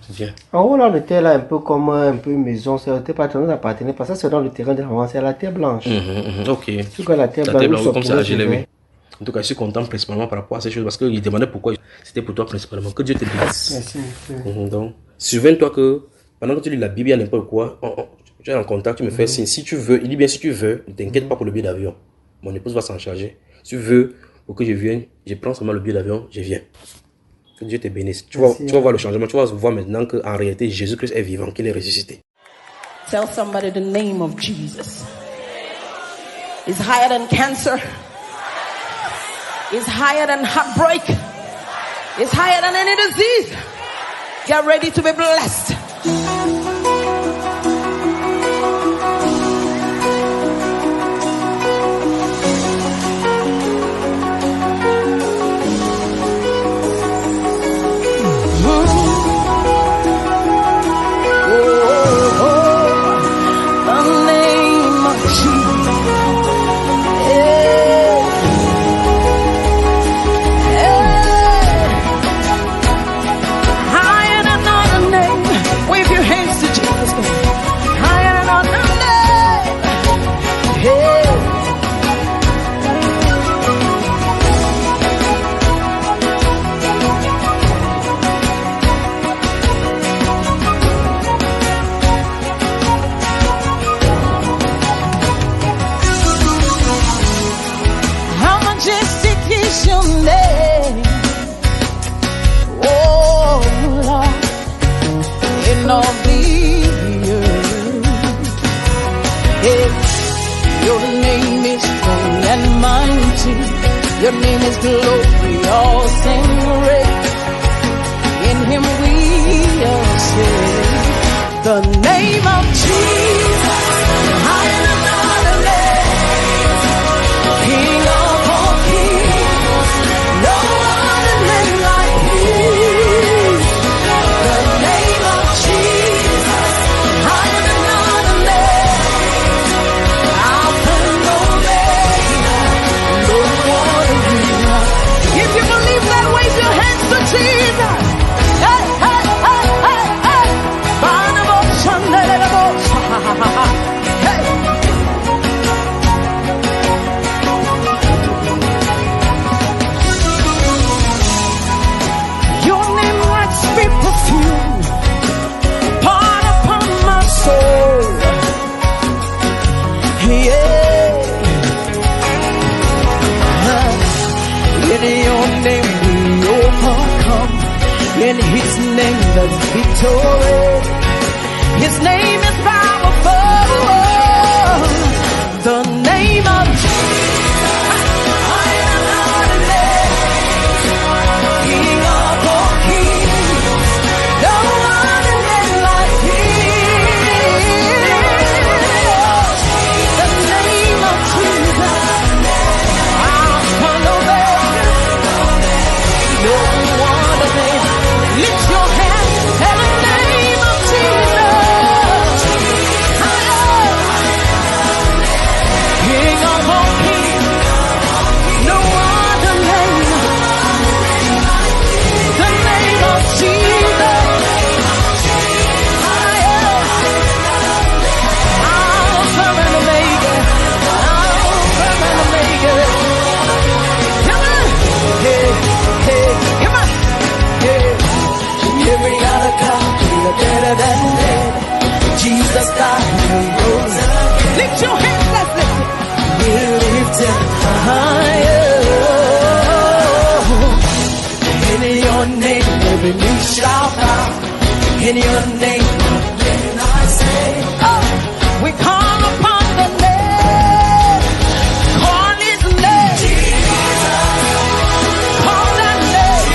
c'est bien. En haut là, on était là un peu comme un peu une maison. C'était pas nous appartenait. Parce que c'est dans le terrain de la maman, c'est la terre blanche. Ok. C'est quoi la terre blanche? Comme ça, je l'ai vu. En tout cas, je suis content principalement par rapport à ces choses parce qu'il demandait pourquoi c'était pour toi principalement. Que Dieu te bénisse. Merci. Donc, souviens-toi que pendant que tu lis la Bible, il y a n'importe quoi. Tu es en contact, tu me fais signe. Si tu veux, il dit bien si tu veux, ne t'inquiète pas pour le billet d'avion. Mon épouse va s'en charger. Si tu veux, pour que je vienne, je prends seulement le billet d'avion, je viens. Que Dieu te bénisse. Tu vas voir le changement. Tu vas voir maintenant qu'en réalité, Jésus-Christ est vivant, qu'il est ressuscité. Tell somebody the name of Jesus is higher than cancer. Is higher than heartbreak. Is higher than any disease. Get ready to be blessed. Your name is glorious and great. In him we are saved. The name of Jesus, higher than other names. King of all kings, no other name like his. The name of Jesus, higher than other names. Alpha and Omega, no one. If you believe that, wave your hands to Jesus. Hey, hey, hey, hey, hey. Hey. Your name like sweet perfume, poured upon my soul. Yeah. In your name we overcome. In his name there's victory. His name is powerful. The name of Jesus. I am not a name. King of all kings. No other name like his. The name of Jesus. Lift your hands in the name of Jesus. King of all kings, no other name. The name of Jesus. Alpha and Omega. Alpha and Omega. Come on. Hey, hey, come on. Every other country are better than dead. Jesus died and rose again. Lift your hands, let's lift it. We're lifted higher. In your name, every knee shall bow. In your name, then I say, oh, we call upon the name. Call his name. Jesus. Call that name.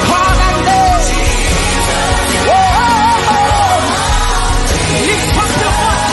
Call that name. Whoa. Lift up your voice.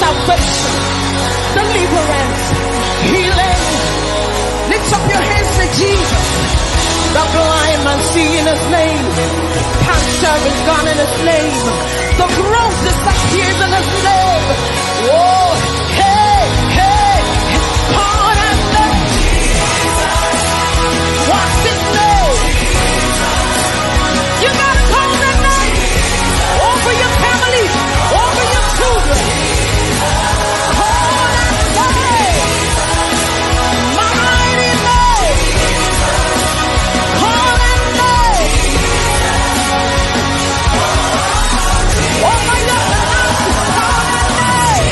salvation, deliverance, healing. Lift up your hands to Jesus. The blind man see in his name. Cancer is gone in his name. The growth disappears in his name. Oh, hey, hey, call that name. What's his name? You gotta call that name over your family, over your children. Call that name. Mighty name. Call that name. Over your house, call that name.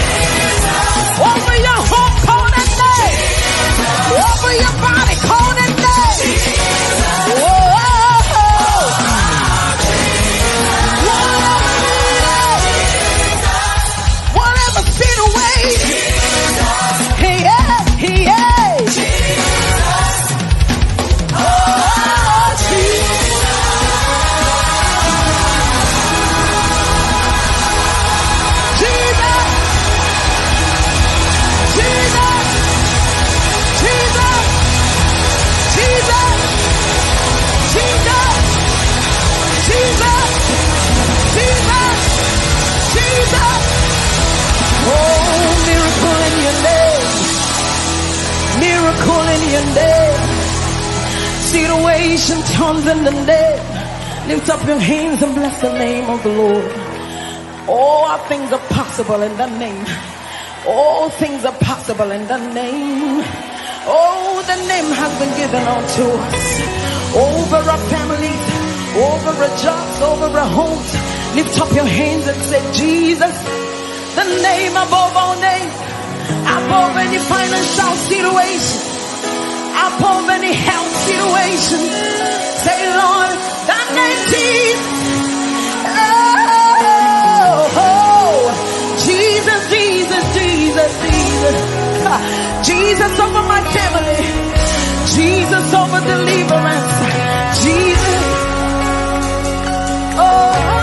Over your home, call that name. Over your body, call that name. Whoa. Whatever sin away. Hey, yeah, hey, yeah. Oh, Jesus. Jesus. Jesus. Jesus. Jesus. Jesus. Jesus. Jesus. Jesus. Oh, miracle in your name. Miracle in your name. Situation turns in the name. Lift up your hands and bless the name of the Lord. All things are possible in the name. All things are possible in the name. Oh, the name has been given unto us. Over our families, over our jobs, over our homes. Lift up your hands and say, Jesus, the name above all names, above any financial situation, above any health situation. Say, Lord, that name Jesus. Oh, Jesus, Jesus, Jesus, Jesus. Jesus over my family. Jesus over deliverance. Jesus. Oh.